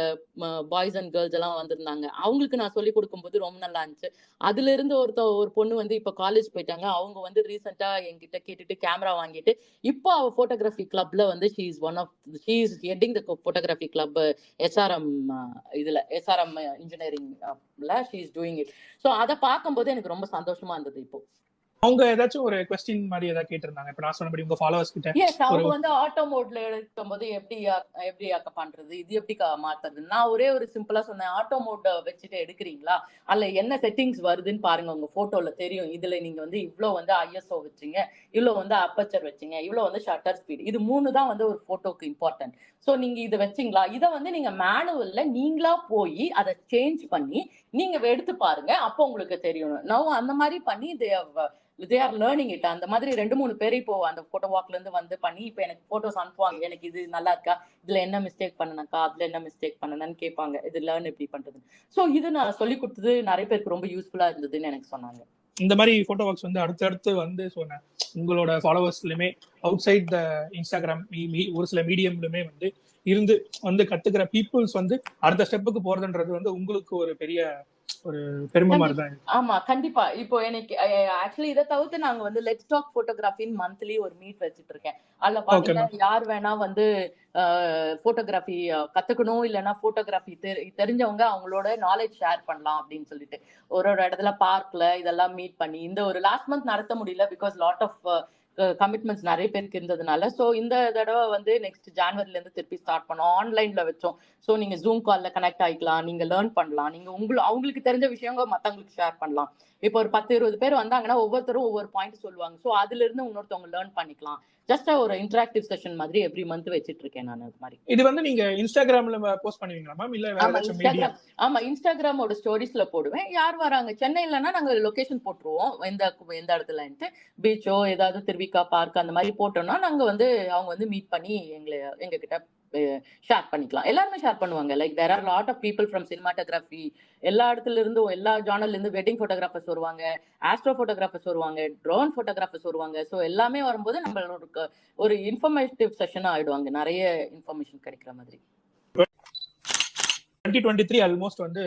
பாய்ஸ் அண்ட் கேர்ள்ஸ் எல்லாம் வந்திருந்தாங்க. அவங்களுக்கு நான் சொல்லி கொடுக்கும்போது ரொம்ப நல்லா இருந்துச்சு. அதுல இருந்து ஒரு பொண்ணு வந்து இப்ப காலேஜ் போயிட்டாங்க. அவங்க வந்து ரீசெண்டா என்கிட்ட கேட்டுட்டு கேமரா வாங்கிட்டு இப்போ அவ போட்டோகிராஃபி கிளப்ல வந்து she is heading the photography club SRM இதுல SRM இன்ஜினியரிங்ல she is doing it. So அதை பார்க்கும்போது எனக்கு ரொம்ப சந்தோஷமா இருந்தது இப்போ. அவங்க ஏதாச்சும் ஒரு கொஸ்டின் மாதிரி ஏதாவது கேட்டிருந்தாங்க? இப்ப நான் சொன்னபடி உங்க ஃபாலோவர்ஸ் கிட்ட எஸ், ஒரு அவங்க வந்து ஆட்டோ மோட்ல எடுக்கும்போது எப்படி பண்றது, இது எப்படி மாத்துறது. நான் ஒரே ஒரு சிம்பிளா சொன்னேன், ஆட்டோ மோட் வச்சுட்டு எடுக்கிறீங்களா, அதுல என்ன செட்டிங்ஸ் வருதுன்னு பாருங்க, உங்க போட்டோல தெரியும். இதுல நீங்க வந்து இவ்வளவு வந்து ஐஎஸ்ஓ வச்சீங்க, இவ்வளவு வந்து அப்பச்சர் வச்சீங்க, இவ்வளவு வந்து ஷட்டர் ஸ்பீட், இது 3 தான் வந்து ஒரு போட்டோக்கு இம்பார்ட்டன்ட். சோ நீங்க இதை வச்சீங்களா, இதை வந்து நீங்க மேனுவல்ல நீங்களா போய் அதை சேஞ்ச் பண்ணி நீங்க எடுத்து பாருங்க, அப்போ உங்களுக்கு தெரியும். நான் அந்த மாதிரி பண்ணி they are learning it. அந்த மாதிரி 2-3 பேர் இப்போ அந்த போட்டோ வாக்ல இருந்து வந்து பண்ணி இப்போ எனக்கு போட்டோஸ் அனுப்புவாங்க, எனக்கு இது நல்லா இருக்கா, இதுல என்ன மிஸ்டேக் பண்ணனக்கா, அதுல என்ன மிஸ்டேக் பண்ணனன்னு கேட்பாங்க, இது லேர்ன் எப்படி பண்றது. சோ இது நான் சொல்லி கொடுத்தது நிறைய பேருக்கு ரொம்ப யூஸ்ஃபுல்லா இருந்ததுன்னு எனக்கு சொன்னாங்க. இந்த மாதிரி போட்டோ ஒர்க்ஸ் வந்து அடுத்தடுத்து வந்து சொன்னேன் உங்களோட ஃபாலோவர்ஸ்லயுமே அவுட் சைட் த இன்ஸ்டாகிராம் ஒரு சில மீடியம்லுமே வந்து இருந்து வந்து கத்துக்கிற பீப்புள்ஸ் வந்து அடுத்த ஸ்டெப்புக்கு போறதுன்றது வந்து உங்களுக்கு ஒரு பெரிய ஒரு பெருமை மாதிரி தான். ஆமா, கண்டிப்பா. இப்போ எனக்கு ஆக்சுவலி இதை தவிர்த்து நாங்க வந்து லெட்ஸ் டாக் போட்டோகிராஃபின்னு மந்த்லி ஒரு மீட் வச்சிட்டு இருக்கேன். அதுல பாத்தீங்கன்னா யார் வேணா வந்து போட்டோகிராஃபி கத்துக்கணும், இல்லைன்னா போட்டோகிராஃபி தெரிஞ்சவங்க அவங்களோட நாலேஜ் ஷேர் பண்ணலாம் அப்படின்னு சொல்லிட்டு ஒரு இடத்துல பார்க்ல இதெல்லாம் மீட் பண்ணி இந்த ஒரு லாஸ்ட் மந்த் நடத்த முடியல பிகாஸ் லாட் ஆஃப் கமிட்மெண்ட்ஸ் நிறைய பேருக்கு இருந்ததுனால. ஸோ இந்த தடவை வந்து நெக்ஸ்ட் ஜான்வரில இருந்து திருப்பி ஸ்டார்ட் பண்ணோம், ஆன்லைன்ல வச்சோம். ஸோ நீங்க ஜூம் கால்ல கனெக்ட் ஆகிக்கலாம், நீங்க லேர்ன் பண்ணலாம், நீங்க அவங்களுக்கு தெரிஞ்ச விஷயங்கள் மற்றவங்களுக்கு ஷேர் பண்ணலாம். இப்போ ஒரு 10-20 பேர் வந்தாங்கன்னா ஒவ்வொருத்தரும் ஒவ்வொரு பாயிண்ட் சொல்லுவாங்க. ஸோ அதுல இருந்து இன்னொருத்தவங்க லேர்ன் பண்ணிக்கலாம். ஜஸ்ட் ஒரு இன்டராக்டிவ் செஷன் மாதிரி எவ்ரி மந்த் வச்சிட்டு இருக்கேன் நான். அது மாதிரி இது வந்து நீங்க இன்ஸ்டாகிராம்ல போஸ்ட் பண்ணுவீங்களா மேம், இல்ல வேற ஏதாச்சும் மீடியா? ஆமா, இன்ஸ்டாகிராமோட ஸ்டோரிஸ்ல போடுவேன். யார் வராங்க சென்னையிலனா நாங்க லொகேஷன் போட்டுருவோம், எந்த இடத்துலன்ட்டு. பீச்சோ ஏதாவது திருவிக்கா பார்க் அந்த மாதிரி போட்டோம்னா நாங்க வந்து அவங்க வந்து மீட் பண்ணி எங்க கிட்ட ஷேர் பண்ணிக்கலாம். எல்லாருமே ஷேர் பண்ணுவாங்க. Like there are lot of people from cinematography, எல்லா இடத்துல இருந்தும், எல்லா ஜானல்ல இருந்து வெட்டிங் போட்டோகிராஃபர்ஸ் வருவாங்க, ஆஸ்ட்ரோ போட்டோகிராஃபர்ஸ் வருவாங்க, ட்ரோன் போட்டோகிராஃபர்ஸ் வருவாங்க. ஸோ எல்லாமே வரும்போது நம்மளோட ஒரு இன்ஃபர்மேட்டிவ் செஷனா ஆயிடுவாங்க, நிறைய இன்ஃபர்மேஷன் கிடைக்கிற மாதிரி. 2023 ஆல்மோஸ்ட் வந்து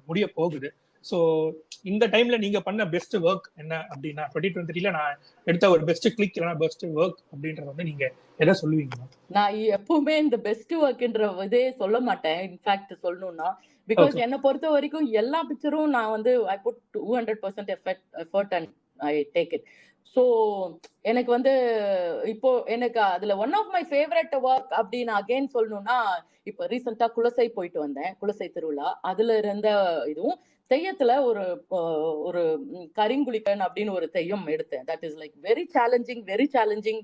முடிய போகுது. ஸோ இந்த டைம்ல நீங்க பண்ண பெஸ்ட் ஒர்க் என்ன அப்படின்னா 2023ல நான் எடுத்த ஒரு பெஸ்ட் கிளிக் இல்லைன்னா பெஸ்ட் ஒர்க் அப்படின்றத வந்து நீங்க எதை சொல்லுவீங்க? நான் எப்பவுமே இந்த பெஸ்ட் ஒர்க்ன்ற இதே சொல்ல மாட்டேன். இன்ஃபேக்ட் சொல்லணும்னா பிகாஸ் என்னை பொறுத்த வரைக்கும் எல்லா பிக்சரும் நான் வந்து I put 200% effort and I take it. So எனக்கு வந்து இப்போ எனக்கு அதுல one of my favourite work அப்படின்னு அகெயின் சொல்லணும்னா, இப்போ ரீசெண்டா குலசை போயிட்டு வந்தேன், குலசை திருவிழா. அதுல இருந்த இதுவும் தெய்யத்துல ஒரு கரிங்குளிக்கன் அப்படின்னு ஒரு தெய்யம் எடுத்தேன். That is like very challenging.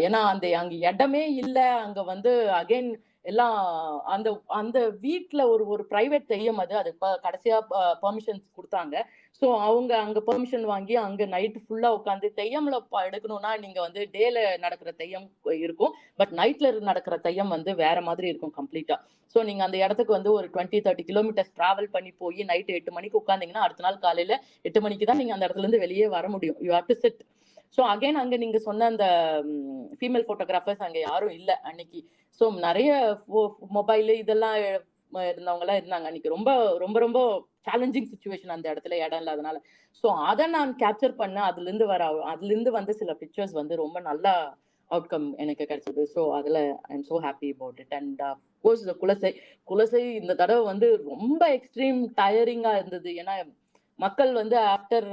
ஏன்னா அங்க இடமே இல்லை. அங்க வந்து அகைன் எல்லாம் அந்த அந்த வீட்டுல ஒரு பிரைவேட் தெய்யம், அது கடைசியா பெர்மிஷன் கொடுத்தாங்க. ஸோ அவங்க அங்க பெர்மிஷன் வாங்கி அங்க நைட்டு ஃபுல்லா உட்காந்து தெய்யம்ல எடுக்கணும்னா நீங்க வந்து டேல நடக்கிற தெய்யம் இருக்கும், பட் நைட்ல நடக்கிற தெய்யம் வந்து வேற மாதிரி இருக்கும் கம்ப்ளீட்டா. ஸோ நீங்க அந்த இடத்துக்கு வந்து ஒரு 20-30 கிலோமீட்டர்ஸ் டிராவல் பண்ணி போய் நைட்டு 8 மணிக்கு உட்காந்தீங்கன்னா அடுத்த நாள் காலையில 8 மணிக்கு தான் நீங்க அந்த இடத்துல இருந்து வெளியே வர முடியும். You have to sit. So again அங்க நீங்க சொன்ன அந்த ஃபீமேல் போட்டோகிராஃபர்ஸ் அங்க யாரும் இல்லை அன்னைக்கு. ஸோ நிறைய மொபைல் இதெல்லாம் இருந்தவங்க எல்லாம் இருந்தாங்க அன்னைக்கு. ரொம்ப ரொம்ப ரொம்ப சேலஞ்சிங் சுச்சுவேஷன் அந்த இடத்துல, இடம் இல்லாதனால. ஸோ அதை நான் கேப்சர் பண்ண, அதுல இருந்து வந்து சில பிக்சர்ஸ் வந்து ரொம்ப நல்ல அவுட்கம் எனக்கு கிடைச்சது. ஸோ அதுல I am so happy about it. And course Kulasai இந்த தடவை வந்து ரொம்ப எக்ஸ்ட்ரீம் டயரிங்கா இருந்தது. ஏன்னா மக்கள் வந்து ஆஃப்டர்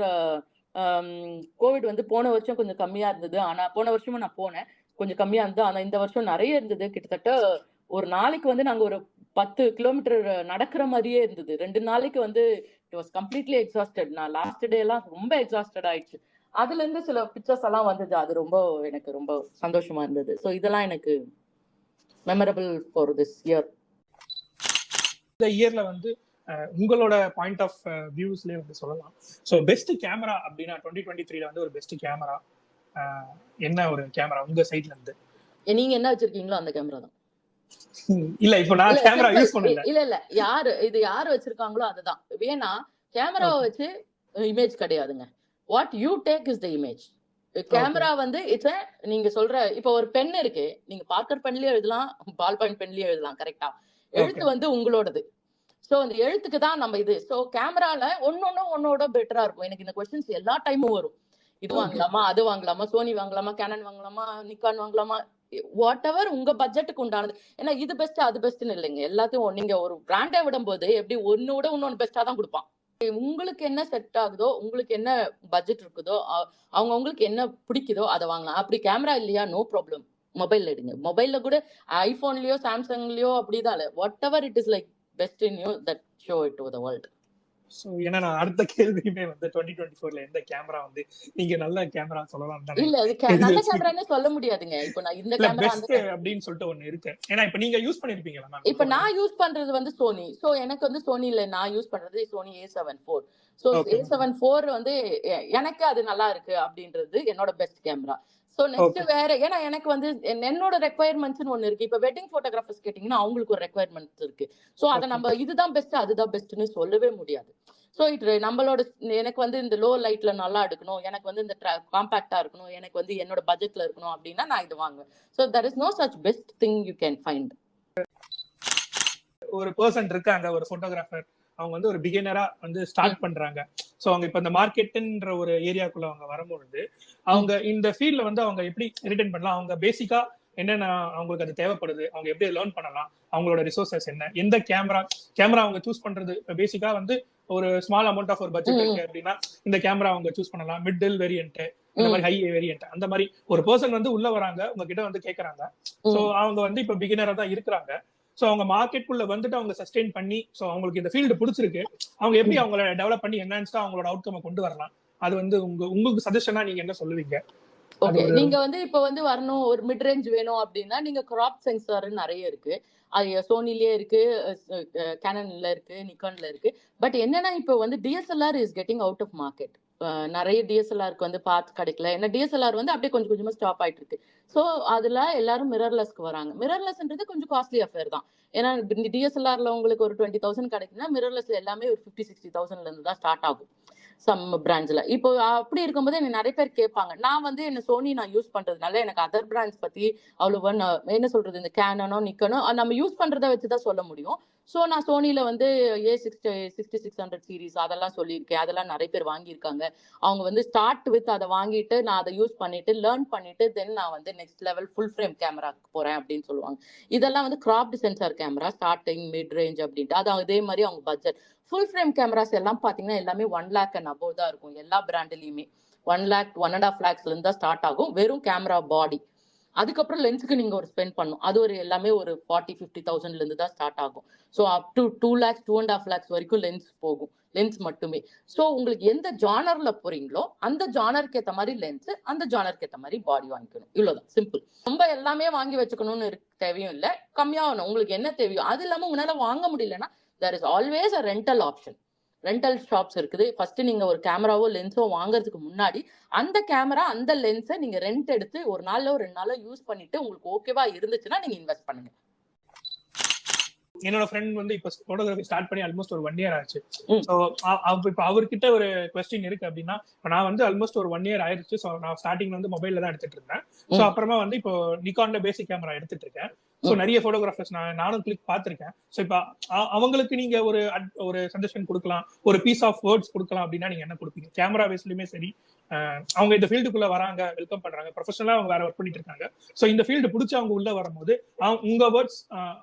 கோவிட் வந்து போன வருஷம் கொஞ்சம் கம்மியா இருந்தது. ஆனா போன வருஷமும் நான் போனேன், கொஞ்சம் கம்மியா இருந்தது. ஆனா இந்த வருஷம் நிறைய இருந்தது. கிட்டத்தட்ட ஒரு நாளைக்கு வந்து நாங்க ஒரு 10 கிலோமீட்டர் நடக்கிற மாதிரியே இருந்தது. 2 நாளைக்கு வந்து இட் வாஸ் கம்ப்ளீட்லி எக்ஸாஸ்டட். நான் லாஸ்ட் டே எல்லாம் ரொம்ப எக்ஸாஸ்டட் ஆயிடுச்சு. அதுல இருந்து சில பிக்சர்ஸ் எல்லாம் வந்தது. அது எனக்கு ரொம்ப சந்தோஷமா இருந்தது. ஸோ இதெல்லாம் எனக்கு மெமரபிள் ஃபார் திஸ் இயர். இந்த இயர்ல வந்து உங்களோட பாயிண்ட் ஆஃப் வியூஸ்லேயே வந்து சொல்லலாம். ஸோ பெஸ்ட் கேமரா அப்படின்னா 2023ல வந்து ஒரு பெஸ்ட் கேமரா என்ன ஒரு கேமரா உங்க சைட்ல இருந்து? நீங்க என்ன வச்சிருக்கீங்களோ அந்த கேமரா தான். இல்ல இப்போ நான் கேமரா யூஸ் பண்ணல. இல்ல யாரு வச்சிருக்காங்களோ அதுதான். ஏன்னா கேமராவை வச்சு இமேஜ் கிடையாதுங்க. What you take is the image. Camera வந்து இட்ஸ் நீங்க சொல்ற இப்போ ஒரு பென் இருக்கு, நீங்க பார்க்கர் பென்லயே எழுதலாம், பால் பாயிண்ட் பென்லயே எழுதலாம். கரெக்டா? எழுத்து வந்து உங்களோடது. சோ அந்த எழுத்துக்கு தான் நம்ம இது. சோ கேமரால ஒன்னோட பெட்டரா இருக்கும். எனக்கு இந்த கொஸ்டின்ஸ் எல்லா டைமும் வரும். இது வாங்கலாமா, அது வாங்கலாமா, சோனி வாங்கலாமா, கேனன் வாங்கலாமா, நிக்கான் வாங்கலாமா, வாட் எவர் உங்க பட்ஜெட்டுக்கு உண்டானது. ஏன்னா இது பெஸ்ட் அது பெஸ்ட்னு இல்லைங்க. எல்லாத்தையும் நீங்க ஒரு பிராண்டை விடும் போது எப்படி ஒன்னோட இன்னொன்னு பெஸ்டா தான் கொடுப்பான். உங்களுக்கு என்ன செட் ஆகுதோ, உங்களுக்கு என்ன பட்ஜெட் இருக்குதோ, அவங்கவங்களுக்கு என்ன பிடிக்குதோ அத வாங்கலாம். அப்படி கேமரா இல்லையா? No problem. மொபைல்ல எடுங்க. மொபைல்ல கூட iPhoneலயோ, Samsungலயோ அப்படிதான் இல்ல. Whatever it is like best in you that show it to the world. So ஏன்னா நான் அடுத்த கேள்வியுமே வந்து 2024ல எந்த கேமரா வந்து நீங்க நல்ல கேமரா சொல்லலாம் தானே இல்ல அது எழுதி நல்ல வச்சிருக்கீங்க. கேமரான்னு சொல்ல முடியாதுங்க. இப்ப நான் இந்த இல்ல கேமரா, அந்த பெஸ்ட் அப்படின்னு சொல்லிட்டு ஒண்ணு இருக்கு. ஏன்னா இப்ப நீங்க யூஸ் பண்ணிருப்பீங்களா மேம் இப்ப இப்போ வரையும்? நான் யூஸ் பண்றது வந்து Sony. சோ எனக்கு வந்து Sonyல நான் யூஸ் பண்றது Sony A7 IV. So okay ma'am. A7 IV வந்து எனக்கு அது நல்லா இருக்கு அப்படின்றது என்னோட best camera. So next okay. வேற ஏன்னா எனக்கு வந்து என்னோட ரெக்வயர்மெண்ட்ஸ்னு ஒண்ணு இருக்கு. இப்ப வெட்டிங் போட்டோகிராஃபர்ஸ் கேட்டீங்கன்னா அவங்களுக்கு ஒரு ரெக்வயர்மெண்ட்ஸ் இருக்கு. சோ அத ஓகே. நம்ம இதுதான் பெஸ்ட் அதுதான் பெஸ்ட்னு சொல்லவே முடியாது. சோ நம்மளோட எனக்கு வந்து இந்த லோ லைட்ல நல்லா எடுக்கணும், எனக்கு வந்து இந்த காம்பாக்டா இருக்கணும், எனக்கு வந்து என்னோட பட்ஜெட்ல இருக்கணும் அப்படின்னா நான் இது வாங்குவேன். So there is no such best thing you can find. ஒரு பர்சன் இருக்காங்க, ஒரு போட்டோகிராஃபர். அவங்க வந்து ஒரு பிகினரா வந்து ஸ்டார்ட் பண்றாங்க. சோ அவங்க இப்ப இந்த மார்க்கெட்ன்ற ஒரு ஏரியாக்குள்ள அவங்க வரும்பொழுது, அவங்க இந்த ஃபீல்ட்ல வந்து அவங்க எப்படி ரிட்டர்ன் பண்ணலாம்? அவங்க பேசிக்கா என்னென்ன அவங்களுக்கு அது தேவைப்படுது? அவங்க எப்படி லேர்ன் பண்ணலாம்? அவங்களோட ரிசோர்சஸ் என்ன? எந்த கேமரா அவங்க சூஸ் பண்றது? பேசிக்கா வந்து ஒரு ஸ்மால் அமௌண்ட் ஆஃப் ஒரு பட்ஜெட் இருக்கு அப்படின்னா, இந்த கேமரா அவங்க சூஸ் பண்ணலாம். மிடில் வேரியன்ட், இந்த மாதிரி ஹை வேரியன்ட், அந்த மாதிரி ஒரு பர்சன் வந்து உள்ள வராங்க, உங்ககிட்ட வந்து கேக்குறாங்க. சோ அவங்க வந்து இப்ப பிகினரா தான் இருக்கிறாங்க. சோ அவங்க மார்க்கெட்குள்ள வந்துட்டு அவங்க சஸ்டெயின் பண்ணி, சோ அவங்களுக்கு இந்த ஃபீல்டு பிடிச்சிருக்கு. அவங்க எப்படி அவங்கள டெவலப் பண்ணி என்ஹான்ஸ்டா அவங்களோட அவுட்கம் கொண்டு வரலாம்? அது வந்து உங்களுக்கு சஜஷனா நீங்க என்ன சொல்லுவீங்க? அது ஓகே. ஒரு நீங்க வந்து இப்ப வந்து வரணும், ஒரு மிட் ரேஞ்ச் வேணும் அப்டின்னா, நீங்க கிராப் சென்சார்ன்னு நெறைய இருக்கு. அது Sonyலயே இருக்கு, Canonல இருக்கு, Nikonல இருக்கு. பட் என்னன்னா, இப்ப வந்து DSLR is getting out of market. நெறைய DSLRக்கு வந்து பார்ட்ஸ் கிடைக்கல. ஏன்னா DSLR வந்து அப்படியே கொஞ்சம் கொஞ்சமா ஸ்டாப் ஆயிட்டு இருக்கு. சோ அதுல எல்லாரும் மிரர்லெஸ்க்கு வராங்க. மிரர்லெஸ்ன்றது கொஞ்சம் காஸ்ட்லி அஃபேர் தான். ஏன்னா DSLRல உங்களுக்கு ஒரு 20,000 கிடைக்குதுன்னா, மிரர்லெஸ்ல எல்லாமே ஒரு 50, 60,000ல இருந்து தான் ஸ்டார்ட் ஆகும். சம் பிராண்ட்ஸ்ல. இப்போ அப்படி இருக்கும்போது என்ன நெறைய பேர் கேட்பாங்க. நான் வந்து என்ன Sony நான் யூஸ் பண்றதுனால எனக்கு அதர் பிராண்ட்ஸ் பத்தி அவ்வளவா என்ன சொல்றது, இந்த Canonனோ, Nikonனோ நம்ம யூஸ் பண்றத வச்சு தான் சொல்ல முடியும். சோ நான் Sonyல வந்து A6600 சீரிஸ் அதெல்லாம் சொல்லியிருக்கேன். அதெல்லாம் நெறைய பேர் வாங்கியிருக்காங்க. அவங்க வந்து ஸ்டார்ட் வித் அத வாங்கிட்டு, நான் அத யூஸ் பண்ணிட்டு, லேர்ன் பண்ணிட்டு, தென் நான் வந்து நெக்ஸ்ட் லெவல் ஃபுல் ஃப்ரேம் கேமராக்கு போறேன் அப்படின்னு சொல்லுவாங்க. இதெல்லாம் வந்து grabbed sensor camera, starting, mid range அப்படின்ட்டு. அது அதே மாரி அவங்க பட்ஜெட். ஃபுல் ஃப்ரேம் கேமராஸ் எல்லாம் பாத்தீங்கன்னா எல்லாமே 1 லேக் அண்ட் அபோவ் தான் இருக்கும். எல்லா பிராண்ட்லயுமே 1 லேக் 1.5 லேக்ஸ்ல இருந்து தான் ஸ்டார்ட் ஆகும். வெறும் கேமரா பாடி. அதுக்கப்புறம் லென்ஸுக்கு நீங்க ஒரு ஸ்பெண்ட் பண்ணணும். அது ஒரு எல்லாமே ஒரு 40, 50,000ல இருந்து தான் ஸ்டார்ட் ஆகும். So up to 2 lakhs 2.5 lakhs வரைக்கும் லென்ஸ் போகும். லென்ஸ் மட்டுமே. ஸோ உங்களுக்கு எந்த ஜானர்ல போறீங்களோ அந்த ஜானருக்கு ஏத்த மாதிரி லென்ஸ், அந்த ஜானருக்கு ஏத்த மாதிரி பாடி வாங்கிக்கணும். இவ்வளவுதான் சிம்பிள். ரொம்ப எல்லாமே வாங்கி வச்சுக்கணும்னு தேவையும் இல்லை. கம்மியா உங்களுக்கு என்ன தேவையோ அது இல்லாம உங்களால வாங்க முடியலன்னா there is always a rental option. Rental shops இருக்குது. ஃபர்ஸ்ட் நீங்க ஒரு கேமராவோ லென்ஸோ வாங்குறதுக்கு முன்னாடி அந்த கேமரா அந்த லென்ஸை நீங்க ரெண்ட் எடுத்து ஒரு நாளோ 2 நாளோ யூஸ் பண்ணிட்டு உங்களுக்கு ஓகேவா இருந்துச்சுன்னா நீங்க இன்வெஸ்ட் பண்ணுங்க. என்னோட ஃப்ரெண்ட் வந்து இப்ப போட்டோகிராஃபி ஸ்டார்ட் பண்ணி ஆல்மோஸ்ட் ஒரு 1 இயர் ஆச்சு. சோ இப்ப அவர்கிட்ட ஒரு கொஸ்டின் இருக்கு அப்படின்னா, நான் வந்து ஆல்மோஸ்ட் ஒரு 1 இயர் ஆயிடுச்சு. சோ நான் ஸ்டார்டிங்ல வந்து மொபைல்ல தான் எடுத்துட்டு இருந்தேன். சோ அப்புறமா வந்து இப்போ நிக்கான்ல பேசிக் கேமரா எடுத்துட்டு இருக்கேன். சோ நிறைய போட்டோகிராஃபர்ஸ் நானும் கிளிக் பார்த்திருக்கேன். சோ இப்ப அவங்களுக்கு நீங்க ஒரு சஜஷன் கொடுக்கலாம், ஒரு பீஸ் ஆஃப் வேர்ட்ஸ் கொடுக்கலாம் அப்படின்னா நீங்க என்ன கொடுப்பீங்க? கேமரா பேஸ்லயுமே சரி, அவங்க இந்த ஃபீல்டுக்குள்ள வராங்க, வெல்கம் பண்றாங்க, ப்ரொஃபஷனலா அவங்க வேற ஒர்க் பண்ணிட்டு இருக்காங்க. சோ இந்த ஃபீல்டு பிடிச்சி அவங்க உள்ள வரும்போது உங்க வேர்ட்ஸ்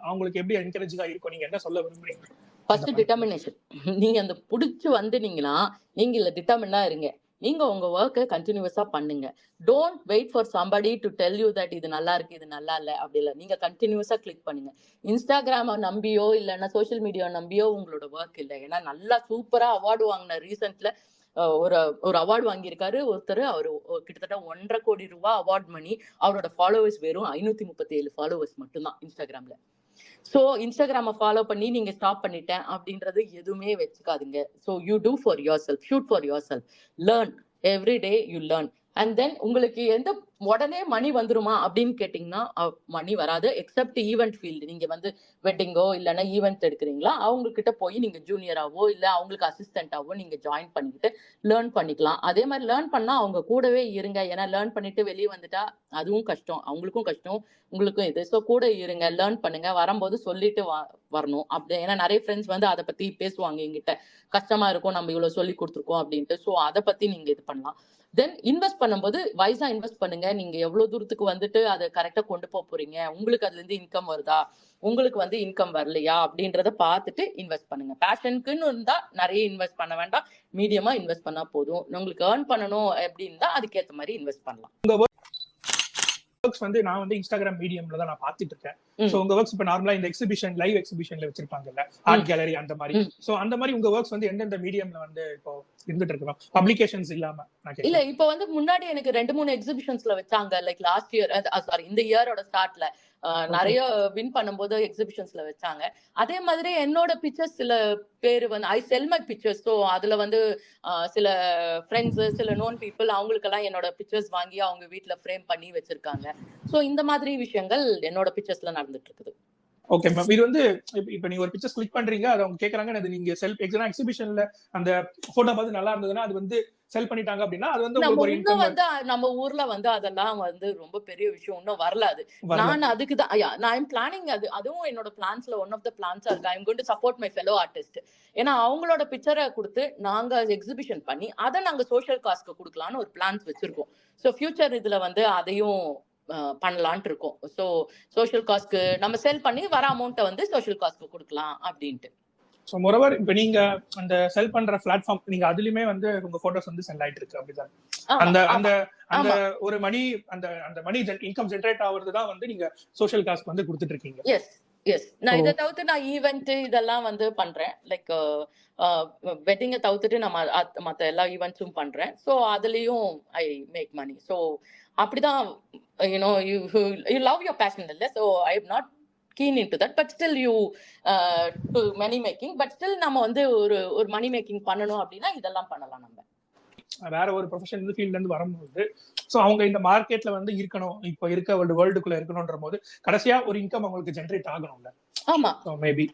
அவங்களுக்கு எப்படி என்கரேஜிங்கா இருக்கும்? நீங்க என்ன சொல்ல விரும்புறீங்க? First determination. நீங்க அந்த புடிச்சு வந்துட்டீங்கன்னா நீங்க இல்ல டிட்டர்மினா இருங்க. நீங்க உங்க ஒர்க்கை கண்டினியூஸா பண்ணுங்க. Don't wait for somebody to tell you that இது நல்லா இருக்கு இது நல்லா இல்ல அப்படி இல்ல. நீங்க கண்டினியூஸா கிளிக் பண்ணுங்க. இன்ஸ்டாகிராம நம்பியோ இல்லைன்னா சோசியல் மீடியா நம்பியோ உங்களோட ஒர்க் இல்லை. ஏன்னா நல்லா சூப்பரா அவார்டு வாங்கின ரீசென்ட்ல ஒரு ஒரு அவார்டு வாங்கியிருக்காரு ஒருத்தர். அவரு கிட்டத்தட்ட 1.5 கோடி ரூபாய் அவார்ட் மணி. அவரோட ஃபாலோவர்ஸ் வெறும் 537 ஃபாலோவர்ஸ் மட்டும்தான் இன்ஸ்டாகிராம்ல. சோ இன்ஸ்டாகிராம ஃபாலோ பண்ணி நீங்க ஸ்டாப் பண்ணிட்டேன் அப்படின்றது எதுவுமே வச்சுக்காதீங்க. So you do for yourself, shoot for yourself, learn every day you learn. And then உங்களுக்கு எந்த உடனே மணி வந்துருமா அப்படின்னு கேட்டீங்கன்னா மணி வராது. Except event field. நீங்க வந்து வெட்டிங்கோ இல்லைன்னா ஈவெண்ட் எடுக்கிறீங்களா அவங்க கிட்ட போய் நீங்க ஜூனியராவோ இல்ல அவங்களுக்கு அசிஸ்டன்டாவோ நீங்க ஜாயின் பண்ணிக்கிட்டு லேர்ன் பண்ணிக்கலாம். அதே மாதிரி லேர்ன் பண்ணா அவங்க கூடவே இருங்க. ஏன்னா லேர்ன் பண்ணிட்டு வெளியே வந்துட்டா அதுவும் கஷ்டம், அவங்களுக்கும் கஷ்டம், உங்களுக்கும் இது. ஸோ கூட இருங்க, லேர்ன் பண்ணுங்க, வரும்போது சொல்லிட்டு வரணும். அப்படி ஏன்னா நிறைய ஃப்ரெண்ட்ஸ் வந்து அதை பத்தி பேசுவாங்க எங்கிட்ட, கஷ்டமா இருக்கும் நம்ம இவ்வளவு சொல்லி கொடுத்துருக்கோம் அப்படின்ட்டு. ஸோ அதை பத்தி நீங்க இது பண்ணலாம். தென் இன்வெஸ்ட் பண்ணும்போது வைஸா இன்வெஸ்ட் பண்ணுங்க. நீங்க எவ்வளவு தூரத்துக்கு வந்துட்டு அதை கரெக்டா கொண்டு போறீங்க, உங்களுக்கு அதுல இருந்து இன்கம் வருதா, உங்களுக்கு வந்து இன்கம் வரலையா அப்படின்றத பார்த்துட்டு இன்வெஸ்ட் பண்ணுங்க. பேஷனுக்குன்னு இருந்தா நிறைய இன்வெஸ்ட் பண்ண வேண்டாம், மீடியமா இன்வெஸ்ட் பண்ணா போதும். உங்களுக்கு ஏர்ன் பண்ணணும் அப்படின்னா அதுக்கேற்ற மாதிரி இன்வெஸ்ட் பண்ணலாம். ஒர்க்ஸ் வந்து நான் வந்து இன்ஸ்டாகிராம் மீடியம்ல தான் நான் பாத்துட்டு இருக்கேன். சோ உங்க ஒர்க்ஸ் இப்ப நார்மலா இந்த எக்ஸிபிஷன் லைவ் எக்ஸிபிஷன்ல வச்சிருப்பாங்கல்ல, ஆர்ட் கேலரி அந்த மாதிரி. சோ அந்த மாதிரி உங்க ஒர்க்ஸ் வந்து எந்தெந்த மீடியம்ல வந்து இப்போ இருந்துட்டு இருக்கு பப்ளிகேஷன்ஸ் இல்லாம? இல்ல இப்ப வந்து முன்னாடி எனக்கு 2-3 எக்ஸிபிஷன்ஸ்ல வச்சாங்க. லைக் லாஸ்ட் இயர், சாரி இந்த இயரோட ஸ்டார்ட்ல நிறைய வின் பண்ணும்போது எக்ஸிபிஷன்ஸ்ல வச்சாங்க. அதே மாதிரி என்னோட பிக்சர்ஸ் சில பேர் வந்து ஐ செல் மை பிக்சர்ஸ். ஸோ அதுல வந்து சில ஃப்ரெண்ட்ஸ், சில நோன் பீப்புள் அவங்களுக்கெல்லாம் என்னோட பிக்சர்ஸ் வாங்கி அவங்க வீட்டுல ஃப்ரேம் பண்ணி வச்சிருக்காங்க. ஸோ இந்த மாதிரி விஷயங்கள் என்னோட பிக்சர்ஸ்ல நடந்துட்டு இருக்குது. Okay ma'am. இது வந்து இப்ப நீங்க ஒரு பிக்சர்ஸ் கிளிக் பண்றீங்க, அது அவங்க கேக்குறாங்க, அது நீங்க செல் எக்ஸிபிஷன்ல அந்த போட்டோ பார்த்து நல்லா இருந்ததுன்னா அது வந்து செல் பண்ணிட்டாங்க அப்படின்னா அது வந்து உங்களுக்கு ஒரு இன்கம் வந்து நம்ம ஊர்ல வந்து அதெல்லாம் வந்து ரொம்ப பெரிய விஷயம் இன்னும் வரல. அது நான் அதுக்கு தான் நான் பிளானிங், அதுவும் என்னோட பிளான்ஸ்ல ஒன் ஆஃப் த பிளான்ஸா இருக்கு. I am going to support my fellow artist. ஏன்னா அவங்களோட பிக்சரை கொடுத்து நாங்க எக்ஸிபிஷன் பண்ணி அதை நாங்க சோஷியல் காஸ்க்கு கொடுக்கலாம்னு ஒரு பிளான்ஸ் வச்சிருக்கோம். ஸோ ஃபியூச்சர் இதுல வந்து அதையும் பண்ணலான்ட்டு இருக்கோம். ஸோ சோஷியல் காஸ்க்கு நம்ம செல் பண்ணி வர அமௌண்ட்டை வந்து சோஷியல் காஸ்க்கு கொடுக்கலாம் அப்படின்ட்டு. சோ மோரோவர் இப்ப நீங்க அந்த செல் பண்ற பிளாட்ஃபார்ம் நீங்க அதுலயுமே வந்து உங்க போட்டோஸ் வந்து செல் ஆயிட்டு இருக்கு அப்படிதான்? அந்த அந்த அந்த ஒரு மணி அந்த அந்த மணி இன்கம் ஜெனரேட் ஆவறது தான் வந்து நீங்க சோஷியல் காஸ்ட் வந்து கொடுத்துட்டு இருக்கீங்க? Yes yes. நான் இதை தவிர்த்து நான் ஈவென்ட் இதெல்லாம் வந்து பண்றேன். லைக் வெட்டிங்கை தவிர்த்துட்டு நான் மற்ற எல்லா ஈவெண்ட்ஸும் பண்றேன். ஸோ அதுலயும் ஐ மேக் மணி. ஸோ அப்படிதான் you love your passion இல்ல. So I am not keen into that, but still you to money making, but still நம்ம வந்து ஒரு மணி மேக்கிங் பண்ணணும் அப்படின்னா இதெல்லாம் பண்ணலாம். நம்ம வேற ஒரு ப்ரொஃபஷனல் ஃபீல்ட்ல இருந்து வரும்போது சோ அவங்க இந்த மார்க்கெட்ல வந்து இருக்கணும், இப்ப இருக்க வேர்ல்டுக்குள்ள இருக்கணும்ன்ற போது கடைசியா ஒரு இன்கம் அவங்களுக்கு ஜெனரேட் ஆகணும்ல. ஆமா, மேபி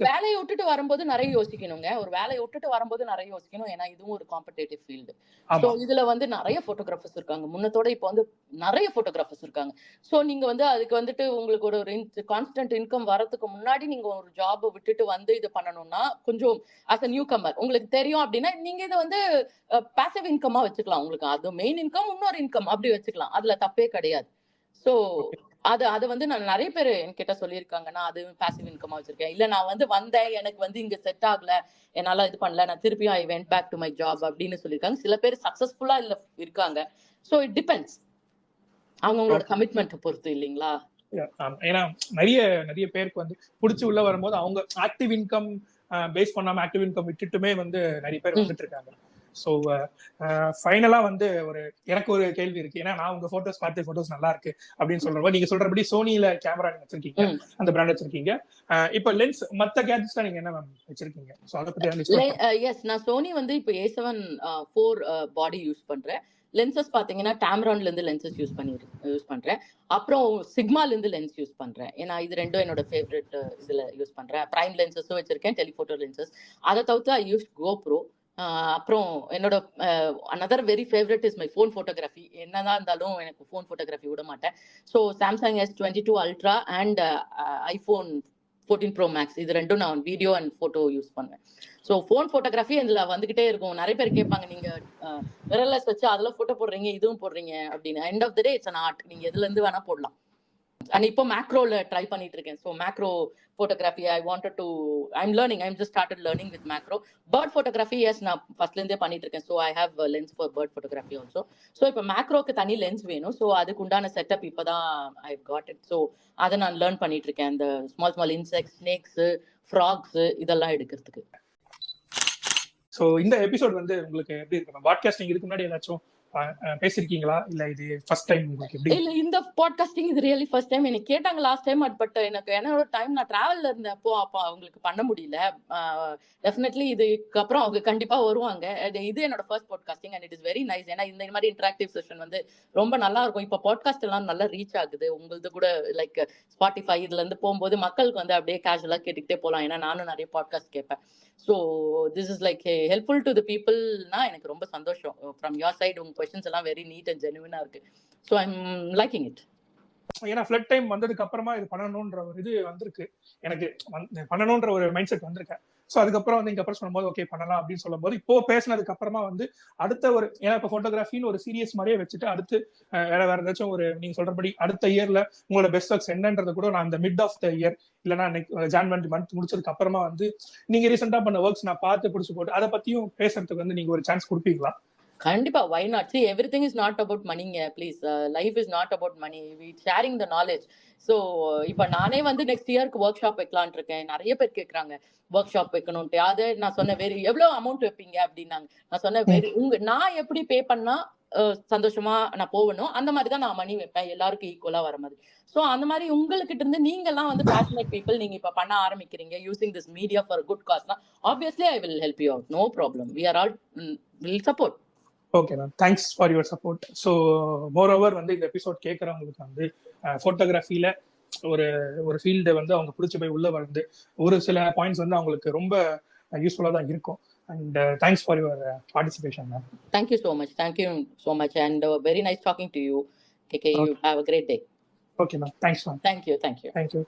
வேலையை விட்டுட்டு வரும்போது நிறைய யோசிக்கணுங்க. ஒரு வேலையை விட்டுட்டு வரும்போது நிறைய யோசிக்கணும். ஏன்னா இதுவும் ஒரு காம்படிட்டிவ் ஃபீல்டு. ஸோ இதுல வந்து நிறைய போட்டோகிராஃபர்ஸ் இருக்காங்க. முன்னத்தோட இப்போ வந்து நிறைய போட்டோகிராஃபர்ஸ் இருக்காங்க. ஸோ நீங்க வந்து அதுக்கு வந்துட்டு உங்களுக்கு ஒரு கான்ஸ்டன்ட் இன்கம் வரதுக்கு முன்னாடி நீங்க ஒரு ஜாப் விட்டுட்டு வந்து இது பண்ணணும்னா கொஞ்சம் அஸ் அ நியூ கமர் உங்களுக்கு தெரியும் அப்படின்னா நீங்க இதை வந்து பாசிவ் இன்கமா வச்சுக்கலாம். உங்களுக்கு அது மெயின் இன்கம், இன்னொரு இன்கம் அப்படி வச்சுக்கலாம். அதுல தப்பே கிடையாது. ஸோ அது வந்து நான் நிறைய பேர் என்கிட்ட சொல்லியிருக்காங்க, நான் அது பாசிவ் இன்கமா வச்சிருக்கேன். இல்ல நான் வந்து வந்தேன், எனக்கு வந்து இங்க செட் ஆகல, என்னால இது பண்ணல, நான் திருப்பியும் I went back to my job அப்படின்னு சொல்லியிருக்காங்க. சில பேர் சக்சஸ்ஃபுல்லா இல்ல இருக்காங்க. ஸோ இட் டிபெண்ட்ஸ் அவங்களோட கமிட்மெண்ட் பொறுத்து இல்லைங்களா? ஏன்னா நிறைய பேருக்கு வந்து பிடிச்சி உள்ள வரும்போது அவங்க ஆக்டிவ் இன்கம் பேஸ் பண்ணாம ஆக்டிவ் இன்கம் விட்டுட்டுமே வந்து நிறைய பேர் வந்துட்டு இருக்காங்க. ஸோ ஃபைனலா வந்து எனக்கு ஒரு கேள்வி இருக்கு. ஏன்னா நான் உங்க போட்டோஸ் பார்த்து போட்டோஸ் நல்லா இருக்கு அப்படின்னு சொல்றப்ப நீங்க சொல்றபடி சோனில கேமரா நீங்க வச்சிருக்கீங்க, அந்த பிராண்ட் வச்சிருக்கீங்க. இப்ப லென்ஸ் மத்த கேட்ஜெட்ஸ் தான் நீங்க என்ன வச்சிருக்கீங்க? சோ அத பத்தி எஸ், நான் சோனி வந்து இப்போ A7 IV பாடி யூஸ் பண்றேன். லென்சஸ் பாத்தீங்கன்னா டாம்ரான்ல இருந்து லென்சஸ் யூஸ் பண்றேன். அப்புறம் சிக்மால இருந்து லென்ஸ் யூஸ் பண்றேன். ஏன்னா இது ரெண்டும் என்னோட ஃபேவரட் இதுல யூஸ் பண்றேன். பிரைம் லென்சஸும் வச்சிருக்கேன், டெலிஃபோட்டோ லென்சஸ். அதை தவிர்த்து ஐ யூஸ் GoPro. அப்புறம் என்னோட another very favourite is my phone photography. என்னதான் இருந்தாலும் எனக்கு ஃபோன் ஃபோட்டோகிராஃபி விட மாட்டேன். So Samsung S22 Ultra and iPhone 14 Pro Max இது ரெண்டும் நான் வீடியோ அண்ட் ஃபோட்டோ யூஸ் பண்ணுவேன். ஸோ ஃபோன் ஃபோட்டோகிராஃபி இதுல வந்துகிட்டே இருக்கும். நிறைய பேர் கேட்பாங்க, நீங்க மிரர்லெஸ் வச்சு அதில் ஃபோட்டோ போடுறீங்க, இதுவும் போடுறீங்க அப்படின்னு. End of the day it's an art. நீங்க எதுல இருந்து வேணா போடலாம். அண்ட் இப்போ மேக்ரோல ட்ரை பண்ணிட்டு இருக்கேன். So macro photography I'm learning. I'm just started learning with macro. Bird photography yes நான் ஃபர்ஸ்ட்ல இருந்தே பண்ணிட்டு இருக்கேன். So I have lens for bird photography also. So இப்போ மேக்ரோக்கு தனி லென்ஸ் வேணும். ஸோ அதுக்கு உண்டான செட்டப் இப்போதான் ஐ காட் இட். ஸோ அதை நான் லேர்ன் பண்ணிட்டு இருக்கேன். அந்த ஸ்மால் இன்செக்ட்ஸ், ஸ்னேக்ஸ், ஃப்ராக்ஸ் இதெல்லாம் எடுக்கிறதுக்கு. ஸோ இந்த எபிசோட் வந்து உங்களுக்கு எப்படி இருக்கு? பாட்காஸ்டிங் இதுக்கு முன்னாடி ஏதாச்சும் பேசிருக்கீங்களா, இல்ல இது ஃபர்ஸ்ட் டைம் உங்களுக்கு? எப்படி இல்ல இந்த பாட்காஸ்டிங் இது ரியலி ஃபர்ஸ்ட் டைம். எனக்கு கேட்டாங்க லாஸ்ட் டைம், பட் எனக்கு என்னோட டைம் நான் டிராவல்ல இருந்தப்போ அப்போ அவங்களுக்கு பண்ண முடியல. டெஃபினெட்லி இதுக்கு அப்புறம் அவங்க கண்டிப்பா வருவாங்க. இது என்னோட first podcasting and it is very nice. ஏன்னா இந்த மாதிரி இன்டராக்டிவ் செஷன் வந்து ரொம்ப நல்லா இருக்கும். இப்போ பாட்காஸ்ட் எல்லாம் நல்லா ரீச் ஆகுது. உங்களுக்கு கூட லைக் ஸ்பாட்டிஃபை இதுல இருந்து போகும்போது மக்களுக்கு வந்து அப்படியே கேஷுவலா கேட்டுக்கிட்டே போகலாம். ஏன்னா நானும் நிறைய பாட்காஸ்ட் கேட்பேன். So this is like helpful to the பீப்புள்னா எனக்கு ரொம்ப சந்தோஷம். ஃப்ரம் யோர் சைடு உங்க கொஸ்டின்ஸ் எல்லாம் வெரி நீட் அண்ட் ஜெனுவினா இருக்கு. So I'm liking it. ஏன்னா ஃபிளட் டைம் வந்ததுக்கு அப்புறமா இது பண்ணணும்ன்ற ஒரு இது வந்திருக்கு, எனக்கு பண்ணணும்ன்ற ஒரு மைண்ட் செட் வந்திருக்கேன். ஸோ அதுக்கப்புறம் வந்து இங்க அப்புறம் சொல்லும்போது ஓகே பண்ணலாம் அப்படின்னு சொல்லும்போது இப்போ பேசினதுக்கு அப்புறமா வந்து அடுத்த ஒரு ஏன்னா இப்போ போட்டோகிராஃபின்னு ஒரு சீரியஸ் மாதிரியே வச்சுட்டு அடுத்து வேற ஏதாச்சும் ஒரு நீங்க சொல்றபடி அடுத்த இயர்ல உங்களோட பெஸ்ட் ஒர்க்ஸ் என்னன்றது கூட நான் இந்த மிட் ஆஃப் த இயர் இல்லைன்னா ஜான்வரி மந்த் முடிச்சதுக்கு அப்புறமா வந்து நீங்க ரீசெண்டா பண்ண ஒர்க்ஸ் நான் பார்த்து பிடிச்சு போட்டு அதை பத்தியும் பேசுறதுக்கு வந்து நீங்க ஒரு சான்ஸ் கொடுப்பீங்களா? கண்டிப்பா, why not? See, everything is not about moneyங்க. Please, life is not about money. We sharing the knowledge. So, இப்ப நானே வந்து நெக்ஸ்ட் இயர்க்கு ஒர்க் ஷாப் வைக்கலாம்னு இருக்கேன். நிறைய பேர் கேட்கறாங்க ஒர்க் ஷாப் வைக்கணும்ட்டு. அது நான் சொன்னேன், வேறு எவ்வளவு அமௌண்ட் வைப்பீங்க அப்படின்னாங்க. நான் சொன்னேன், வேறு நான் எப்படி பே பண்ணா சந்தோஷமா நான் போகணும், அந்த மாதிரி தான் நான் மணி வைப்பேன், எல்லாருக்கும் ஈக்குவலா வர மாதிரி. ஸோ அந்த மாதிரி உங்ககிட்ட இருந்து நீங்கெல்லாம் வந்து பேஷனேட் பீப்புள், நீங்க இப்ப பண்ண ஆரம்பிக்கிறீங்க using this media for good காஸ்னா, obviously I will help you out. No problem. We are all will support. Okay ma'am, thanks for your support. So moreover வந்து இந்த எபிசோட் கேட்குறவங்களுக்கு வந்து ஃபோட்டோகிராஃபியில் ஒரு ஒரு ஃபீல்டை வந்து அவங்க பிடிச்சி போய் உள்ளே வந்து ஒரு சில பாயிண்ட்ஸ் வந்து அவங்களுக்கு ரொம்ப யூஸ்ஃபுல்லாக தான் இருக்கும். And thanks for your participation ma'am. Thank you so much. Thank you so much and very nice talking to you. Okay, you have a great day. Okay ma'am, thanks ma'am. Thank you. Thank you.